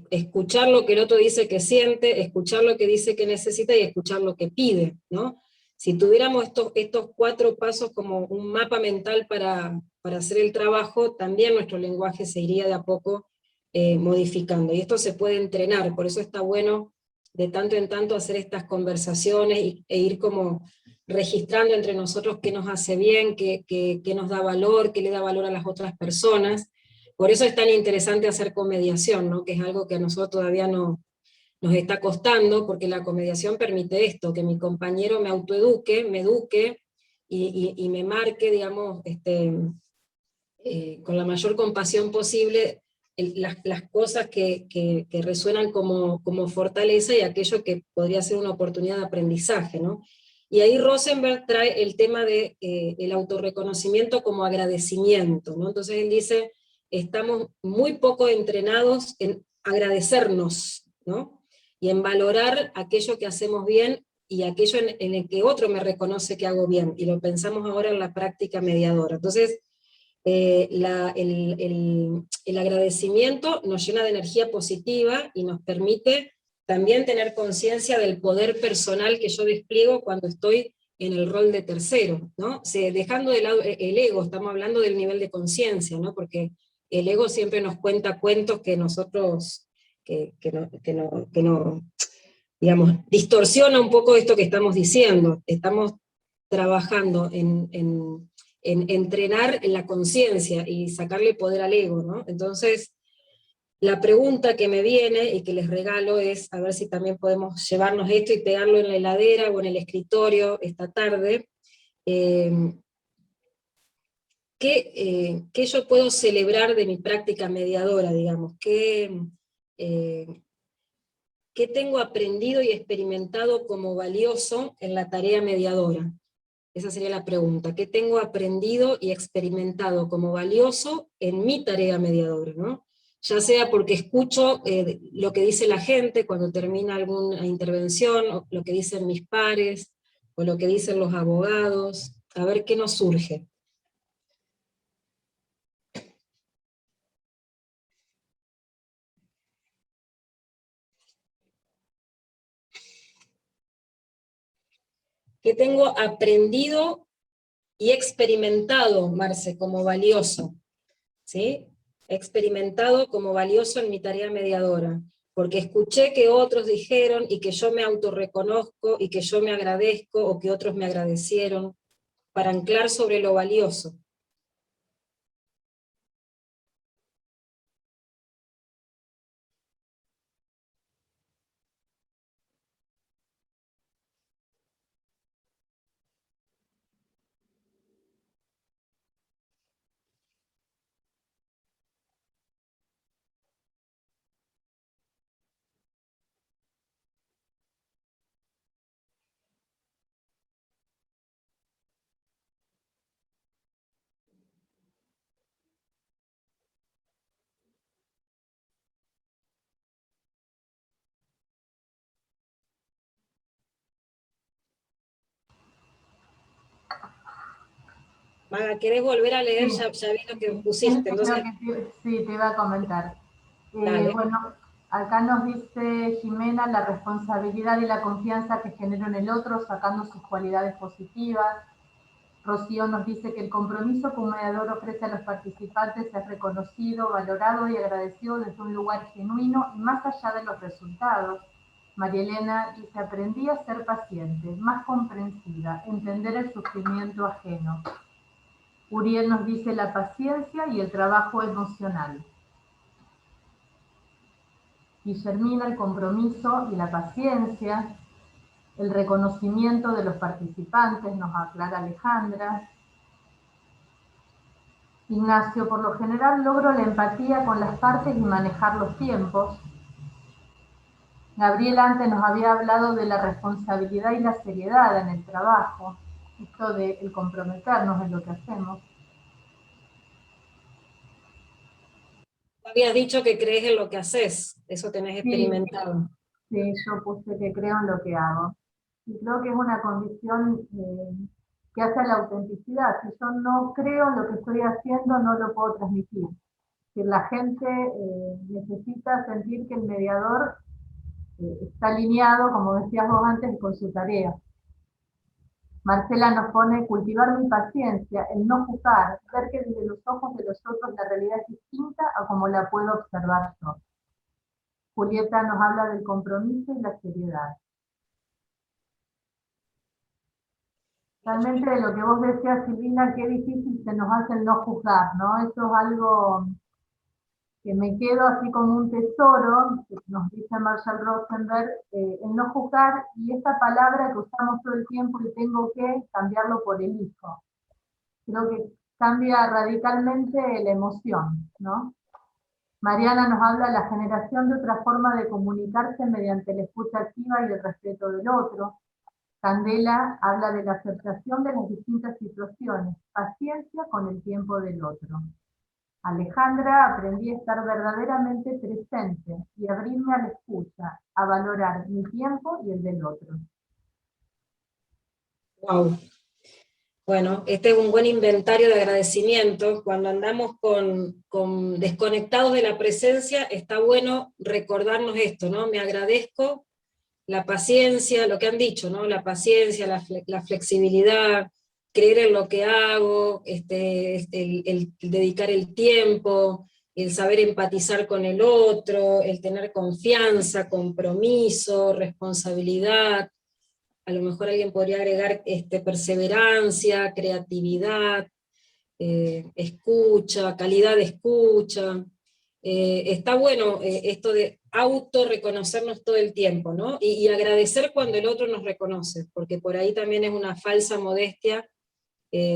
escuchar lo que el otro dice que siente, escuchar lo que dice que necesita y escuchar lo que pide, ¿no? Si tuviéramos estos 4 pasos como un mapa mental para hacer el trabajo, también nuestro lenguaje se iría de a poco modificando, y esto se puede entrenar, por eso está bueno de tanto en tanto hacer estas conversaciones e ir como registrando entre nosotros qué nos hace bien, qué nos da valor, qué le da valor a las otras personas. Por eso es tan interesante hacer comediación, ¿no? Que es algo que a nosotros todavía no nos está costando, porque la comediación permite esto, que mi compañero me autoeduque, me eduque, y me marque, digamos, con la mayor compasión posible, las cosas que resuenan como fortaleza, y aquello que podría ser una oportunidad de aprendizaje, ¿no? Y ahí Rosenberg trae el tema de el autorreconocimiento como agradecimiento, ¿no? Entonces él dice, estamos muy poco entrenados en agradecernos, ¿no? Y en valorar aquello que hacemos bien, y aquello en el que otro me reconoce que hago bien, y lo pensamos ahora en la práctica mediadora. Entonces, el agradecimiento nos llena de energía positiva y nos permite también tener conciencia del poder personal que yo despliego cuando estoy en el rol de tercero, ¿no? Dejando de lado el ego, estamos hablando del nivel de conciencia, ¿no? Porque el ego siempre nos cuenta cuentos que nosotros, que no, digamos, distorsiona un poco esto que estamos diciendo. Estamos trabajando en entrenar en la conciencia y sacarle poder al ego, ¿no? Entonces, la pregunta que me viene y que les regalo es, a ver si también podemos llevarnos esto y pegarlo en la heladera o en el escritorio esta tarde, ¿qué yo puedo celebrar de mi práctica mediadora, digamos? ¿Qué tengo aprendido y experimentado como valioso en la tarea mediadora? Esa sería la pregunta. ¿Qué tengo aprendido y experimentado como valioso en mi tarea mediadora, ¿no? Ya sea porque escucho lo que dice la gente cuando termina alguna intervención, o lo que dicen mis pares, o lo que dicen los abogados, a ver qué nos surge. ¿Qué tengo aprendido y experimentado, Marce, como valioso? ¿Sí? Experimentado como valioso en mi tarea mediadora, porque escuché que otros dijeron, y que yo me autorreconozco, y que yo me agradezco, o que otros me agradecieron, para anclar sobre lo valioso. Maga, ¿querés volver a leer? Sí. Ya vi lo que pusiste. Entonces, Sí, te iba a comentar. dale. Bueno, acá nos dice Jimena la responsabilidad y la confianza que genero en el otro, sacando sus cualidades positivas. Rocío nos dice que el compromiso que un mediador ofrece a los participantes es reconocido, valorado y agradecido desde un lugar genuino y más allá de los resultados. María Elena dice, aprendí a ser paciente, más comprensiva, entender el sufrimiento ajeno. Uriel nos dice la paciencia y el trabajo emocional. Guillermina, el compromiso y la paciencia, el reconocimiento de los participantes, nos aclara Alejandra. Ignacio, por lo general logro la empatía con las partes y manejar los tiempos. Gabriela antes nos había hablado de la responsabilidad y la seriedad en el trabajo, esto de el comprometernos en lo que hacemos. Habías dicho que crees en lo que haces, eso tenés Sí, experimentado. Sí, yo puse que creo en lo que hago. Y creo que es una condición que hace a la autenticidad. Si yo no creo en lo que estoy haciendo, no lo puedo transmitir. Que la gente necesita sentir que el mediador está alineado, como decías vos antes, con su tarea. Marcela nos pone, cultivar mi paciencia, el no juzgar, ver que desde los ojos de los otros la realidad es distinta a como la puedo observar yo. Julieta nos habla del compromiso y la seriedad. Realmente lo que vos decías, Silvina, qué difícil se nos hace el no juzgar, ¿no? Eso es algo que me quedo así como un tesoro, que nos dice Marshall Rosenberg, el no juzgar, y esta palabra que usamos todo el tiempo y tengo que cambiarlo por elijo. Creo que cambia radicalmente la emoción, ¿no? Mariana nos habla de la generación de otra forma de comunicarse mediante la escucha activa y el respeto del otro. Candela habla de la aceptación de las distintas situaciones, paciencia con el tiempo del otro. Alejandra, aprendí a estar verdaderamente presente y abrirme a la escucha, a valorar mi tiempo y el del otro. Wow. Bueno, este es un buen inventario de agradecimientos. Cuando andamos con desconectados de la presencia, está bueno recordarnos esto, ¿no? Me agradezco la paciencia, lo que han dicho, ¿no? La paciencia, la flexibilidad, creer en lo que hago, el dedicar el tiempo, el saber empatizar con el otro, el tener confianza, compromiso, responsabilidad. A lo mejor alguien podría agregar perseverancia, creatividad, escucha, calidad de escucha. Está bueno esto de autorreconocernos todo el tiempo, ¿no? Y agradecer cuando el otro nos reconoce, porque por ahí también es una falsa modestia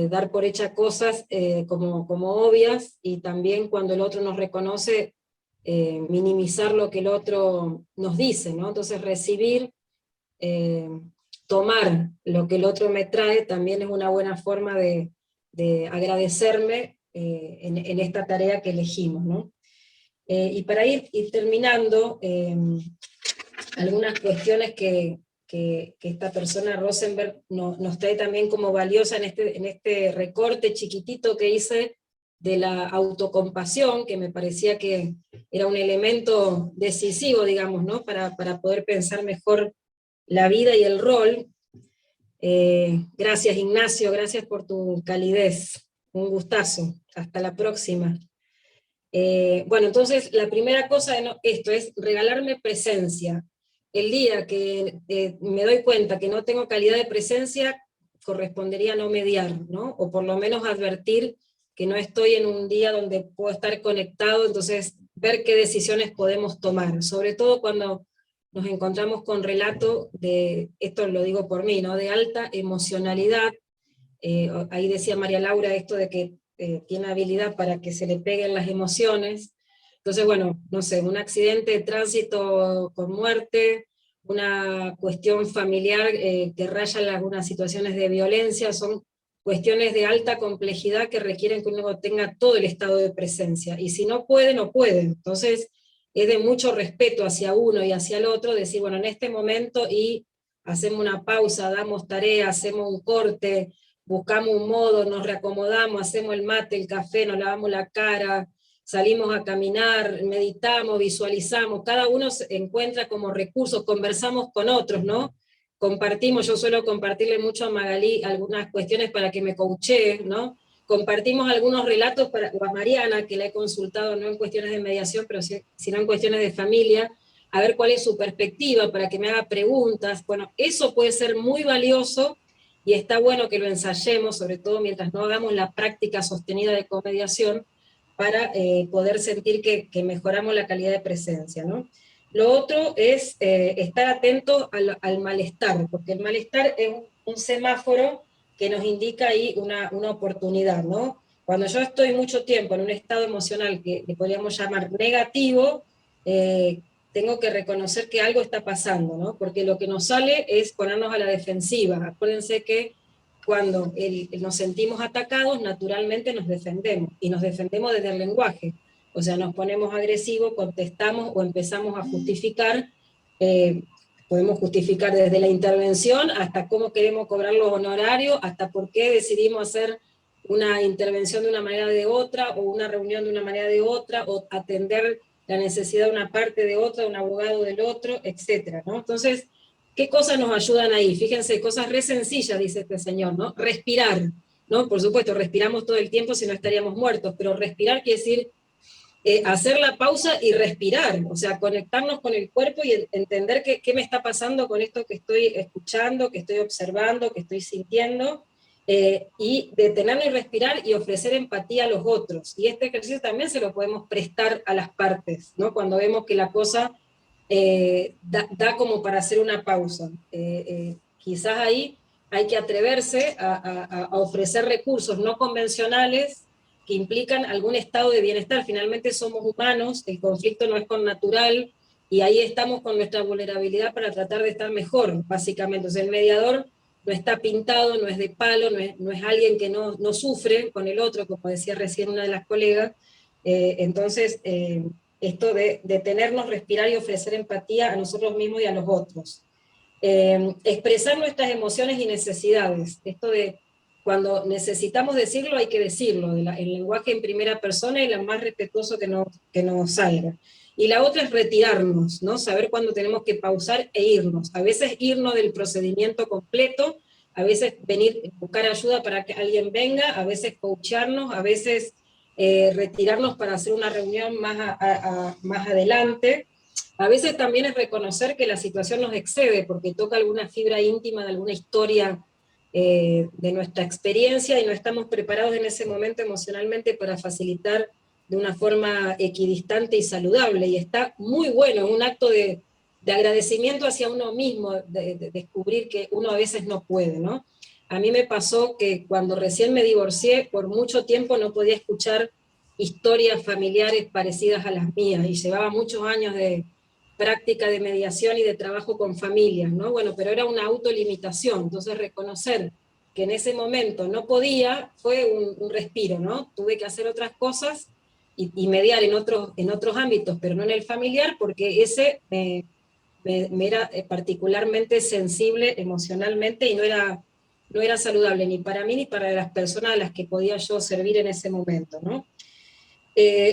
dar por hecha cosas como obvias, y también cuando el otro nos reconoce, minimizar lo que el otro nos dice, ¿no? Entonces recibir, tomar lo que el otro me trae, también es una buena forma de agradecerme en esta tarea que elegimos, ¿no? Y para ir terminando, algunas cuestiones que esta persona Rosenberg nos trae también como valiosa en este recorte chiquitito que hice de la autocompasión, que me parecía que era un elemento decisivo, digamos, ¿no? para poder pensar mejor la vida y el rol. Gracias, Ignacio, gracias por tu calidez, un gustazo, hasta la próxima. Bueno, entonces la primera cosa, esto es regalarme presencia. El día que me doy cuenta que no tengo calidad de presencia, correspondería no mediar, ¿no? O por lo menos advertir que no estoy en un día donde puedo estar conectado, entonces ver qué decisiones podemos tomar, sobre todo cuando nos encontramos con relato de, esto lo digo por mí, ¿no? De alta emocionalidad. Ahí decía María Laura esto de que tiene habilidad para que se le peguen las emociones. Entonces, bueno, no sé, un accidente de tránsito con muerte, una cuestión familiar que raya algunas situaciones de violencia, son cuestiones de alta complejidad que requieren que uno tenga todo el estado de presencia, y si no puede, no puede. Entonces, es de mucho respeto hacia uno y hacia el otro, decir, bueno, en este momento, y hacemos una pausa, damos tarea, hacemos un corte, buscamos un modo, nos reacomodamos, hacemos el mate, el café, nos lavamos la cara, salimos a caminar, meditamos, visualizamos, cada uno se encuentra como recursos, conversamos con otros, ¿no? Compartimos, yo suelo compartirle mucho a Magalí algunas cuestiones para que me coachee, ¿no? Compartimos algunos relatos o a Mariana, que la he consultado no en cuestiones de mediación, pero sino en cuestiones de familia, a ver cuál es su perspectiva, para que me haga preguntas. Bueno, eso puede ser muy valioso, y está bueno que lo ensayemos, sobre todo mientras no hagamos la práctica sostenida de comediación, para poder sentir que mejoramos la calidad de presencia, ¿no? Lo otro es estar atento al malestar, porque el malestar es un semáforo que nos indica ahí una oportunidad, ¿no? Cuando yo estoy mucho tiempo en un estado emocional que podríamos llamar negativo, tengo que reconocer que algo está pasando, ¿no? Porque lo que nos sale es ponernos a la defensiva. Acuérdense que cuando nos sentimos atacados, naturalmente nos defendemos, y nos defendemos desde el lenguaje. O sea, nos ponemos agresivos, contestamos o empezamos a justificar podemos justificar desde la intervención hasta cómo queremos cobrar los honorarios, hasta por qué decidimos hacer una intervención de una manera o de otra, o una reunión de una manera o de otra, o atender la necesidad de una parte de otra, de un abogado del otro, etcétera, ¿no? Entonces, ¿qué cosas nos ayudan ahí? Fíjense, cosas re sencillas, dice este señor, ¿no? Respirar, ¿no? Por supuesto, respiramos todo el tiempo, si no estaríamos muertos, pero respirar quiere decir hacer la pausa y respirar, o sea, conectarnos con el cuerpo y entender qué me está pasando con esto que estoy escuchando, que estoy observando, que estoy sintiendo, y detenernos y respirar y ofrecer empatía a los otros. Y este ejercicio también se lo podemos prestar a las partes, ¿no? Cuando vemos que la cosa da como para hacer una pausa. Quizás ahí hay que atreverse a ofrecer recursos no convencionales que implican algún estado de bienestar. Finalmente somos humanos, el conflicto no es connatural, y ahí estamos con nuestra vulnerabilidad para tratar de estar mejor, básicamente. O sea, el mediador no está pintado, no es de palo, no es alguien que no sufre con el otro, como decía recién una de las colegas. Entonces, esto de detenernos, respirar y ofrecer empatía a nosotros mismos y a los otros. Expresar nuestras emociones y necesidades. Esto de cuando necesitamos decirlo, hay que decirlo, el lenguaje en primera persona y lo más respetuoso que nos salga. Y la otra es retirarnos, ¿no? Saber cuándo tenemos que pausar e irnos. A veces irnos del procedimiento completo, a veces venir, buscar ayuda para que alguien venga, a veces coacharnos, a veces retirarnos para hacer una reunión más adelante. A veces también es reconocer que la situación nos excede, porque toca alguna fibra íntima de alguna historia de nuestra experiencia y no estamos preparados en ese momento emocionalmente para facilitar de una forma equidistante y saludable. Y está muy bueno, un acto de agradecimiento hacia uno mismo, de descubrir que uno a veces no puede, ¿no? A mí me pasó que cuando recién me divorcié, por mucho tiempo no podía escuchar historias familiares parecidas a las mías, y llevaba muchos años de práctica de mediación y de trabajo con familias, ¿no? Bueno, pero era una autolimitación, entonces reconocer que en ese momento no podía fue un respiro, ¿no? Tuve que hacer otras cosas y mediar en otros ámbitos, pero no en el familiar, porque ese me era particularmente sensible emocionalmente y no era saludable ni para mí ni para las personas a las que podía yo servir en ese momento, ¿no?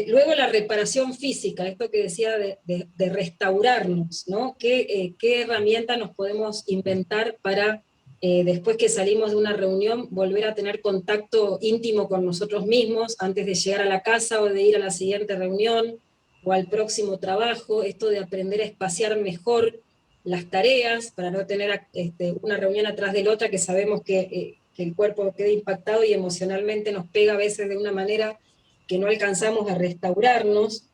Luego la reparación física, esto que decía de restaurarnos, ¿no? ¿Qué herramienta nos podemos inventar para, después que salimos de una reunión, volver a tener contacto íntimo con nosotros mismos antes de llegar a la casa o de ir a la siguiente reunión o al próximo trabajo? Esto de aprender a espaciar mejor las tareas para no tener una reunión atrás de la otra, que sabemos que el cuerpo queda impactado y emocionalmente nos pega a veces de una manera que no alcanzamos a restaurarnos.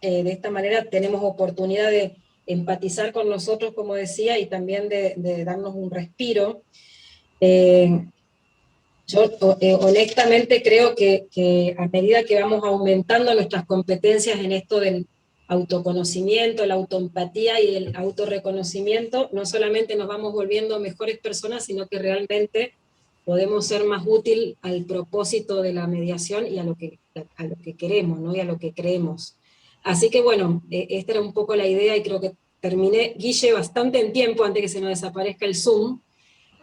De esta manera tenemos oportunidad de empatizar con nosotros, como decía, y también de darnos un respiro. Yo honestamente creo que a medida que vamos aumentando nuestras competencias en esto del autoconocimiento, la autoempatía y el autorreconocimiento, no solamente nos vamos volviendo mejores personas, sino que realmente podemos ser más útil al propósito de la mediación y a lo que queremos, ¿no? Y a lo que creemos. Así que bueno, esta era un poco la idea y creo que terminé, Guille, bastante en tiempo antes que se nos desaparezca el Zoom.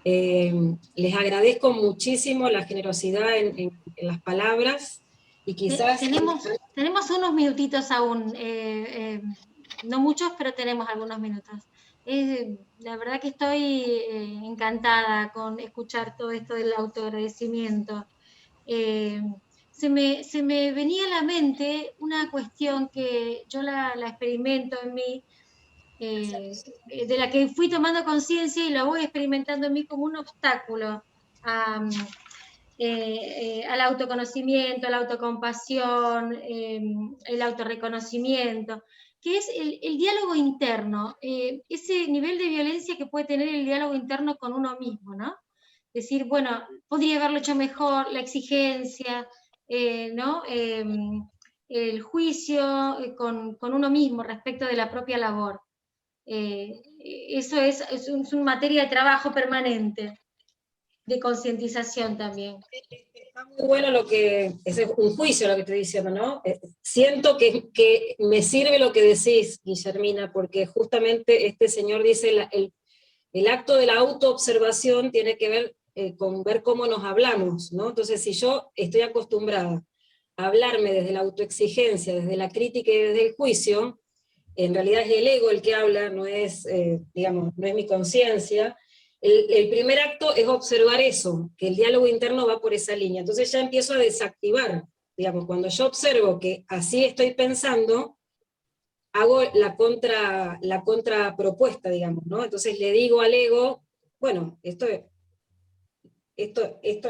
Les agradezco muchísimo la generosidad en las palabras y quizás... Tenemos unos minutitos aún, no muchos, pero tenemos algunos minutos. La verdad que estoy encantada con escuchar todo esto del autoagradecimiento. Se me venía a la mente una cuestión que yo la experimento en mí, de la que fui tomando conciencia y la voy experimentando en mí como un obstáculo al autoconocimiento, a la autocompasión, el autorreconocimiento, que es el diálogo interno, ese nivel de violencia que puede tener el diálogo interno con uno mismo, ¿no? Decir, bueno, podría haberlo hecho mejor, la exigencia, ¿no? El juicio con uno mismo respecto de la propia labor. Eso es una materia de trabajo permanente. de concientización también. Está muy bueno lo que, es un juicio lo que estoy diciendo, ¿no? Siento que me sirve lo que decís, Guillermina, porque justamente este señor dice, el acto de la autoobservación tiene que ver con ver cómo nos hablamos, ¿no? Entonces, si yo estoy acostumbrada a hablarme desde la autoexigencia, desde la crítica y desde el juicio, en realidad es el ego el que habla, no es, digamos, no es mi conciencia. El primer acto es observar eso, que el diálogo interno va por esa línea. Entonces ya empiezo a desactivar, digamos, cuando yo observo que así estoy pensando, hago la contrapropuesta, digamos, ¿no? Entonces le digo al ego, bueno, esto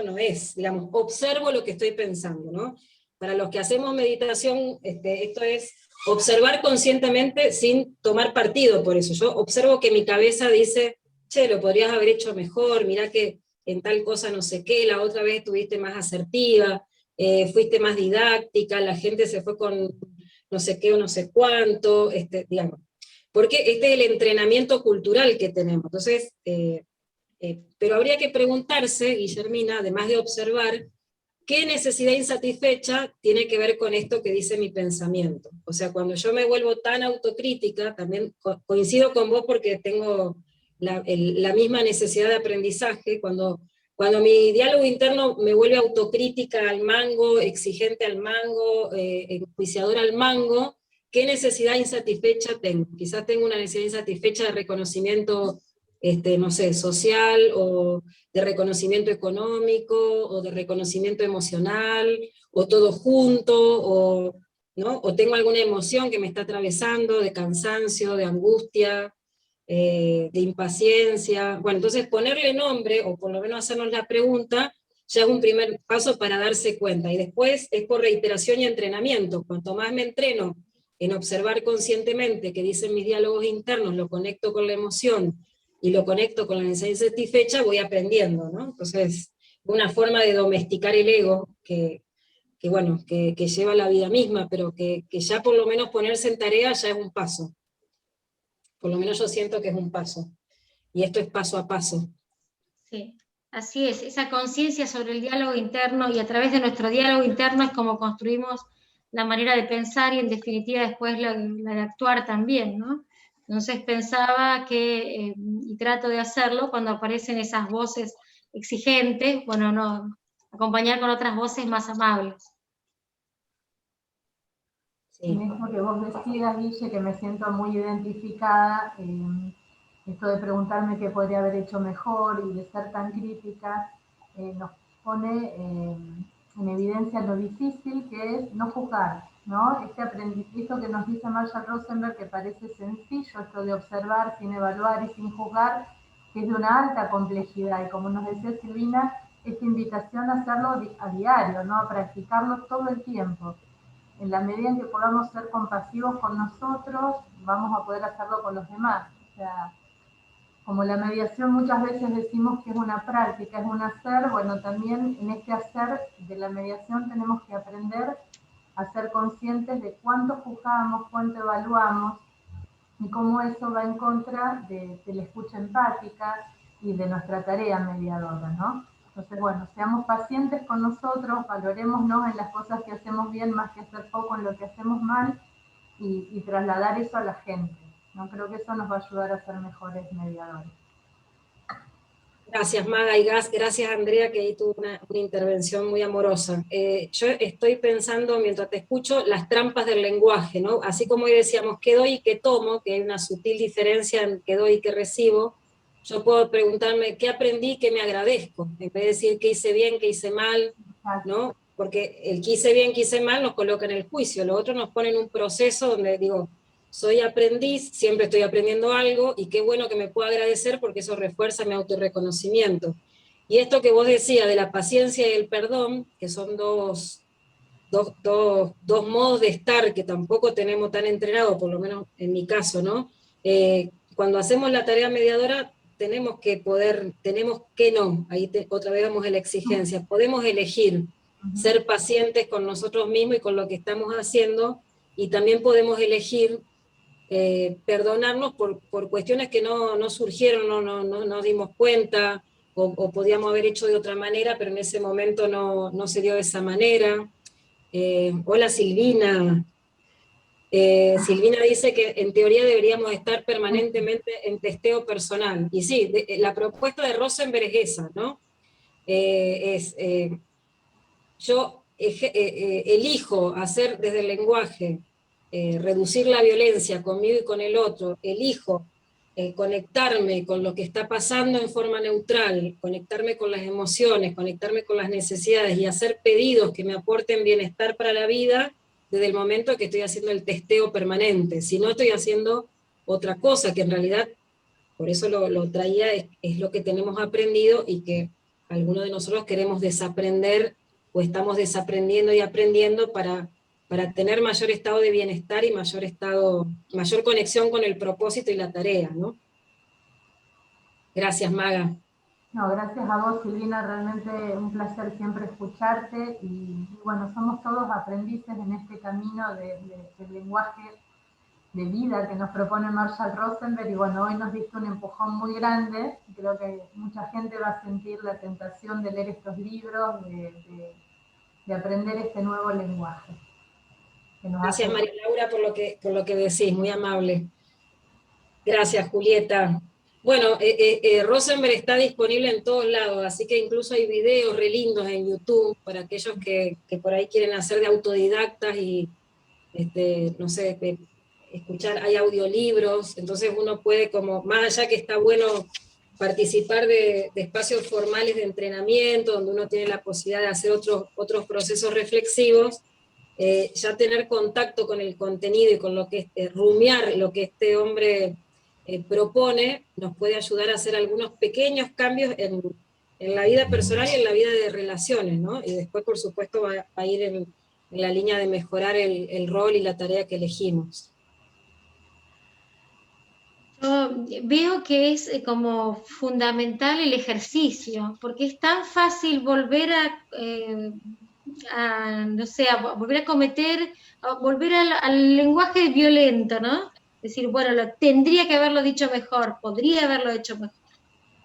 no es, digamos, observo lo que estoy pensando, ¿no? Para los que hacemos meditación, esto es observar conscientemente sin tomar partido por eso. Yo observo que mi cabeza dice, che, lo podrías haber hecho mejor, mirá que en tal cosa no sé qué, la otra vez estuviste más asertiva, fuiste más didáctica, la gente se fue con no sé qué o no sé cuánto, digamos. Porque este es el entrenamiento cultural que tenemos. Entonces, pero habría que preguntarse, Guillermina, además de observar, ¿qué necesidad insatisfecha tiene que ver con esto que dice mi pensamiento? O sea, cuando yo me vuelvo tan autocrítica, también coincido con vos porque tengo la misma necesidad de aprendizaje, cuando mi diálogo interno me vuelve autocrítica al mango, exigente al mango, enjuiciadora al mango, ¿qué necesidad insatisfecha tengo? Quizás tengo una necesidad insatisfecha de reconocimiento, no sé, social, o de reconocimiento económico, o de reconocimiento emocional, o todo junto, ¿no? O tengo alguna emoción que me está atravesando, de cansancio, de angustia, de impaciencia. Bueno, entonces ponerle nombre, o por lo menos hacernos la pregunta, ya es un primer paso para darse cuenta, y después es por reiteración y entrenamiento. Cuanto más me entreno en observar conscientemente qué dicen mis diálogos internos, lo conecto con la emoción, y lo conecto con la necesidad insatisfecha, voy aprendiendo, ¿no? Entonces, una forma de domesticar el ego bueno, que lleva la vida misma, pero que ya por lo menos ponerse en tarea ya es un paso. Por lo menos yo siento que es un paso. Y esto es paso a paso. Sí, así es, esa conciencia sobre el diálogo interno, y a través de nuestro diálogo interno es como construimos la manera de pensar, y en definitiva después la de actuar también, ¿no? Entonces pensaba que, y trato de hacerlo, cuando aparecen esas voces exigentes, bueno, no, acompañar con otras voces más amables. Sí. En esto que vos decías, Guille, que me siento muy identificada, esto de preguntarme qué podría haber hecho mejor y de ser tan crítica, nos pone en evidencia lo difícil que es no juzgar, ¿no? Este aprendizaje que nos dice Marshall Rosenberg, que parece sencillo, esto de observar sin evaluar y sin juzgar, que es de una alta complejidad, y como nos decía Silvina, esta invitación a hacerlo a diario, ¿no? A practicarlo todo el tiempo. En la medida en que podamos ser compasivos con nosotros, vamos a poder hacerlo con los demás. O sea, como la mediación muchas veces decimos que es una práctica, es un hacer, bueno, también en este hacer de la mediación tenemos que aprender a ser conscientes de cuánto juzgamos, cuánto evaluamos, y cómo eso va en contra de la escucha empática y de nuestra tarea mediadora, ¿no? Entonces, bueno, seamos pacientes con nosotros, valorémonos en las cosas que hacemos bien más que hacer poco en lo que hacemos mal, y trasladar eso a la gente, ¿no? Creo que eso nos va a ayudar a ser mejores mediadores. Gracias, Maga, y gracias, Andrea, que ahí tuvo una intervención muy amorosa. Yo estoy pensando, mientras te escucho, las trampas del lenguaje, ¿no? Así como hoy decíamos qué doy y qué tomo, que hay una sutil diferencia en qué doy y qué recibo, yo puedo preguntarme qué aprendí y qué me agradezco, en vez de decir qué hice bien, qué hice mal, ¿no? Porque el qué hice bien, qué hice mal nos coloca en el juicio, lo otro nos pone en un proceso donde digo, soy aprendiz, siempre estoy aprendiendo algo, y qué bueno que me puedo agradecer porque eso refuerza mi autorreconocimiento. Y esto que vos decías de la paciencia y el perdón, que son dos modos de estar que tampoco tenemos tan entrenado, por lo menos en mi caso, ¿no? Cuando hacemos la tarea mediadora tenemos que no, ahí otra vez vamos a la exigencia, podemos elegir ser pacientes con nosotros mismos y con lo que estamos haciendo, y también podemos elegir perdonarnos por cuestiones que no surgieron, no dimos cuenta, o podíamos haber hecho de otra manera, pero en ese momento no se dio de esa manera. Hola Silvina. Silvina dice que en teoría deberíamos estar permanentemente en testeo personal. Y sí, la propuesta de Rosenberg es esa, ¿no? Yo elijo hacer desde el lenguaje, reducir la violencia conmigo y con el otro, elijo conectarme con lo que está pasando en forma neutral, conectarme con las emociones, conectarme con las necesidades y hacer pedidos que me aporten bienestar para la vida desde el momento que estoy haciendo el testeo permanente. Si no, estoy haciendo otra cosa que en realidad, por eso lo traía, es lo que tenemos aprendido y que algunos de nosotros queremos desaprender o estamos desaprendiendo y aprendiendo para tener mayor estado de bienestar y mayor conexión con el propósito y la tarea, ¿no? Gracias, Maga. No, gracias a vos, Silvina, realmente un placer siempre escucharte y bueno, somos todos aprendices en este camino del lenguaje de vida que nos propone Marshall Rosenberg y bueno, hoy nos diste un empujón muy grande y creo que mucha gente va a sentir la tentación de leer estos libros, de aprender este nuevo lenguaje. Gracias, María Laura, por lo que decís, muy amable. Gracias, Julieta. Bueno, Rosenberg está disponible en todos lados, así que incluso hay videos re lindos en YouTube para aquellos que por ahí quieren hacer de autodidactas y, no sé, escuchar, hay audiolibros, entonces uno puede como, más allá que está bueno participar de espacios formales de entrenamiento, donde uno tiene la posibilidad de hacer otros procesos reflexivos, ya tener contacto con el contenido y con lo que rumiar lo que este hombre propone, nos puede ayudar a hacer algunos pequeños cambios en la vida personal y en la vida de relaciones, ¿no? Y después, por supuesto, va a ir en la línea de mejorar el rol y la tarea que elegimos. Yo veo que es como fundamental el ejercicio, porque es tan fácil volver no sé, a volver a cometer, a volver al lenguaje violento, ¿no? Decir, bueno, tendría que haberlo dicho mejor, podría haberlo hecho mejor.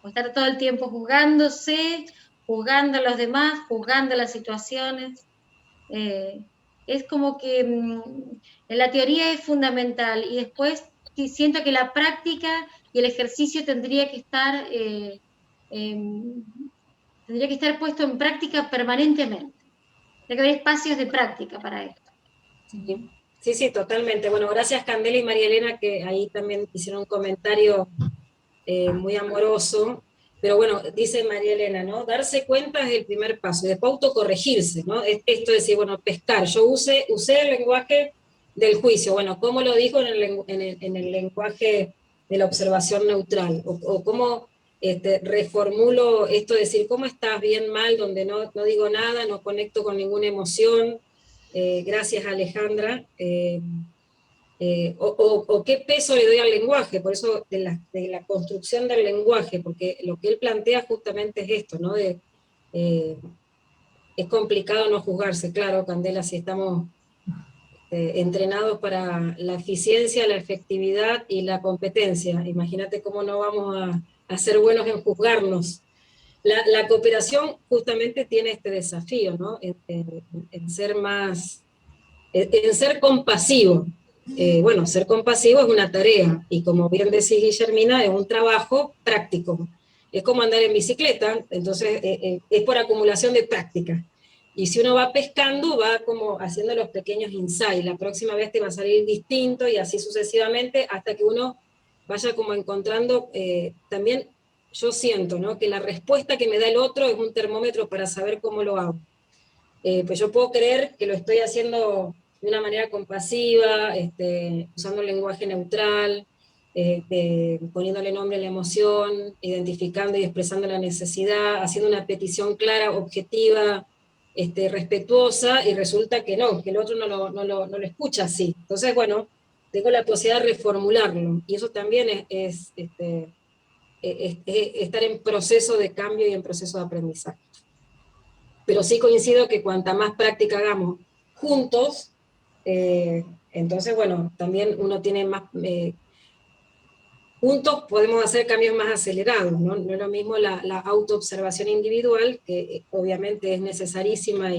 O estar todo el tiempo juzgándose, juzgando a los demás, juzgando las situaciones. Es como que en la teoría es fundamental y después siento que la práctica y el ejercicio tendría que estar puesto en práctica permanentemente. Tiene que haber espacios de práctica para esto. Sí, totalmente. Bueno, gracias Candela y María Elena, que ahí también hicieron un comentario muy amoroso. Pero bueno, dice María Elena, ¿no? Darse cuenta es el primer paso, y después autocorregirse, ¿no? Esto de decir, bueno, pescar. Yo usé el lenguaje del juicio. Bueno, ¿cómo lo dijo en el lenguaje de la observación neutral? O cómo reformulo esto de decir, ¿cómo estás? Bien, mal, donde no digo nada, no conecto con ninguna emoción. Gracias, Alejandra. O qué peso le doy al lenguaje, por eso de la construcción del lenguaje, porque lo que él plantea justamente es esto, ¿no? Es complicado no juzgarse, claro, Candela, si estamos entrenados para la eficiencia, la efectividad y la competencia. Imagínate cómo no vamos a ser buenos en juzgarnos. La cooperación justamente tiene este desafío, ¿no? En ser más, en ser compasivo. Bueno, ser compasivo es una tarea, y como bien decís, Guillermina, es un trabajo práctico. Es como andar en bicicleta, entonces es por acumulación de práctica. Y si uno va pescando, va como haciendo los pequeños insights. La próxima vez te va a salir distinto y así sucesivamente hasta que uno vaya como encontrando, también yo siento, ¿no? Que la respuesta que me da el otro es un termómetro para saber cómo lo hago. Pues yo puedo creer que lo estoy haciendo de una manera compasiva, usando un lenguaje neutral, poniéndole nombre a la emoción, identificando y expresando la necesidad, haciendo una petición clara, objetiva, respetuosa, y resulta que no, que el otro no lo escucha así. Entonces, bueno, tengo la posibilidad de reformularlo, y eso también es estar en proceso de cambio y en proceso de aprendizaje. Pero sí coincido que cuanta más práctica hagamos juntos, entonces, bueno, también uno tiene más, juntos podemos hacer cambios más acelerados, ¿no? No es lo mismo la autoobservación individual, que obviamente es necesarísima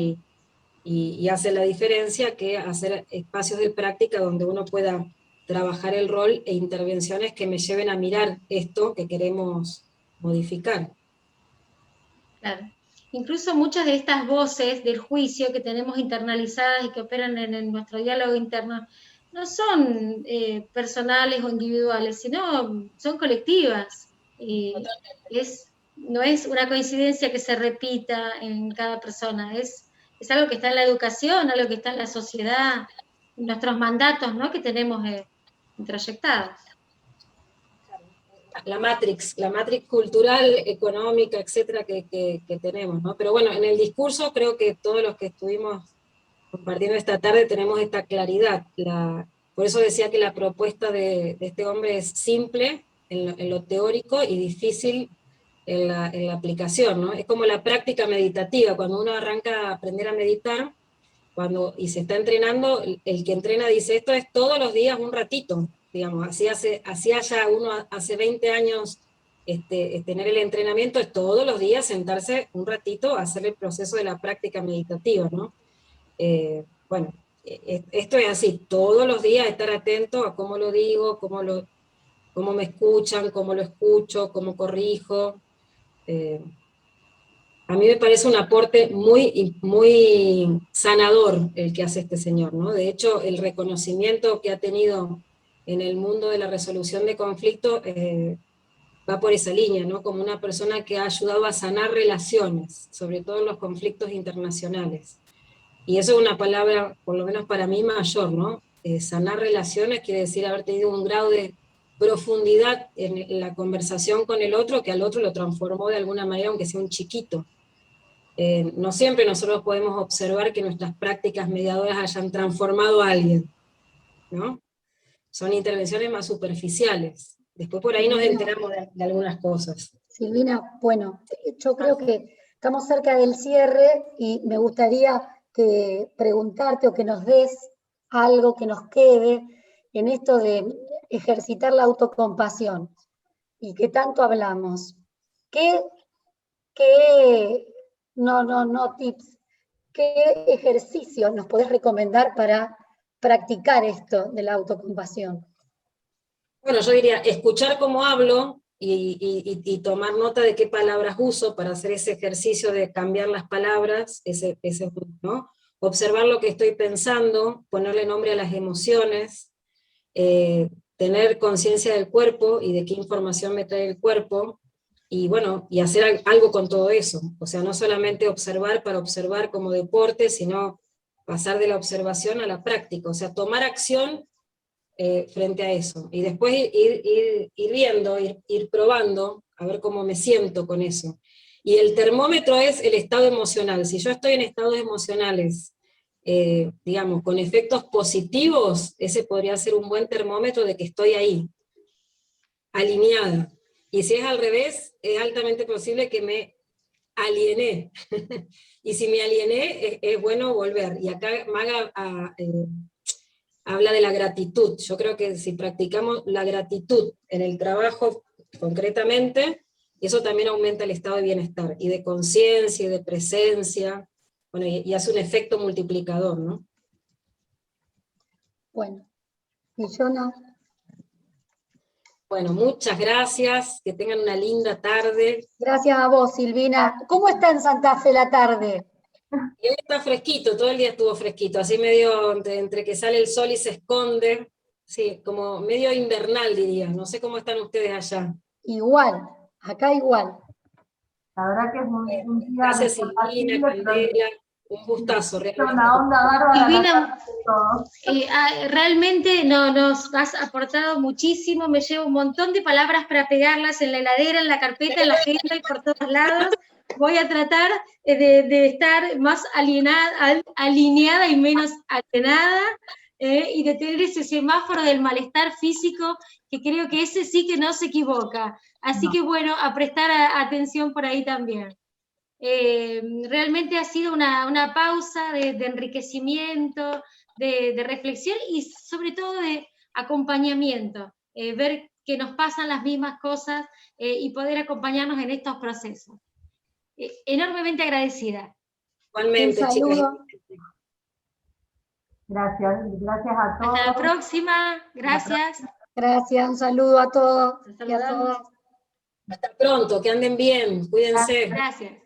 y hace la diferencia, que hacer espacios de práctica donde uno pueda trabajar el rol e intervenciones que me lleven a mirar esto que queremos modificar. Claro. Incluso muchas de estas voces del juicio que tenemos internalizadas y que operan en nuestro diálogo interno, no son personales o individuales, sino son colectivas. Y no es una coincidencia que se repita en cada persona, es algo que está en la educación, algo que está en la sociedad, en nuestros mandatos, ¿no?, que tenemos introyectados. La matrix cultural, económica, etcétera, que tenemos, ¿no? Pero bueno, en el discurso creo que todos los que estuvimos compartiendo esta tarde tenemos esta claridad. Por eso decía que la propuesta de este hombre es simple en lo teórico y difícil en la aplicación, ¿no? Es como la práctica meditativa, cuando uno arranca a aprender a meditar, y se está entrenando, el que entrena dice, esto es todos los días un ratito, digamos, así haya uno hace 20 años tener el entrenamiento, es todos los días sentarse un ratito a hacer el proceso de la práctica meditativa, ¿no? Bueno, esto es así, todos los días estar atento a cómo lo digo, cómo me escuchan, cómo lo escucho, cómo corrijo. A mí me parece un aporte muy, muy sanador el que hace este señor, ¿no? De hecho, el reconocimiento que ha tenido en el mundo de la resolución de conflictos va por esa línea, ¿no? Como una persona que ha ayudado a sanar relaciones, sobre todo en los conflictos internacionales. Y eso es una palabra, por lo menos para mí, mayor, ¿no? Sanar relaciones quiere decir haber tenido un grado de profundidad en la conversación con el otro, que al otro lo transformó de alguna manera, aunque sea un chiquito. No siempre nosotros podemos observar que nuestras prácticas mediadoras hayan transformado a alguien, ¿no? Son intervenciones más superficiales. Después por ahí nos enteramos de algunas cosas. Silvina, bueno, yo creo que estamos cerca del cierre y me gustaría preguntarte o que nos des algo que nos quede en esto de ejercitar la autocompasión y que tanto hablamos. No tips, ¿qué ejercicios nos podés recomendar para practicar esto de la autocompasión? Bueno, yo diría escuchar cómo hablo y tomar nota de qué palabras uso para hacer ese ejercicio de cambiar las palabras, ¿no? Observar lo que estoy pensando, ponerle nombre a las emociones, tener conciencia del cuerpo y de qué información me trae el cuerpo, y bueno, y hacer algo con todo eso. O sea, no solamente observar para observar como deporte, sino pasar de la observación a la práctica, o sea, tomar acción frente a eso, y después ir viendo, ir probando, a ver cómo me siento con eso. Y el termómetro es el estado emocional. Si yo estoy en estados emocionales, digamos, con efectos positivos, ese podría ser un buen termómetro de que estoy ahí, alineada. Y si es al revés, es altamente posible que me aliené. Y si me aliené, es bueno volver. Y acá Maga habla de la gratitud. Yo creo que si practicamos la gratitud en el trabajo concretamente, eso también aumenta el estado de bienestar, y de conciencia, y de presencia, bueno, y hace un efecto multiplicador, ¿no? Bueno, y yo no. Bueno, muchas gracias, que tengan una linda tarde. Gracias a vos, Silvina. ¿Cómo está en Santa Fe la tarde? Y hoy está fresquito, todo el día estuvo fresquito, así medio entre que sale el sol y se esconde, sí, como medio invernal diría, no sé cómo están ustedes allá. Igual, acá igual. La verdad que es un día... Gracias Silvina, Candela, un gustazo realmente. Una onda bárbara. Silvina, realmente nos has aportado muchísimo, me llevo un montón de palabras para pegarlas en la heladera, en la carpeta, en la agenda y por todos lados. Voy a tratar de estar más alineada y menos alienada, y de tener ese semáforo del malestar físico, que creo que ese sí que no se equivoca. Así que bueno, a prestar atención por ahí también. Realmente ha sido una pausa de enriquecimiento, de reflexión y sobre todo de acompañamiento. Ver que nos pasan las mismas cosas y poder acompañarnos en estos procesos. Enormemente agradecida. Igualmente, Un chicas. saludo. Gracias a todos. Hasta la próxima. Gracias. Gracias, un saludo a todos Nos y a saludamos. todas. Hasta pronto, que anden bien, cuídense. Gracias.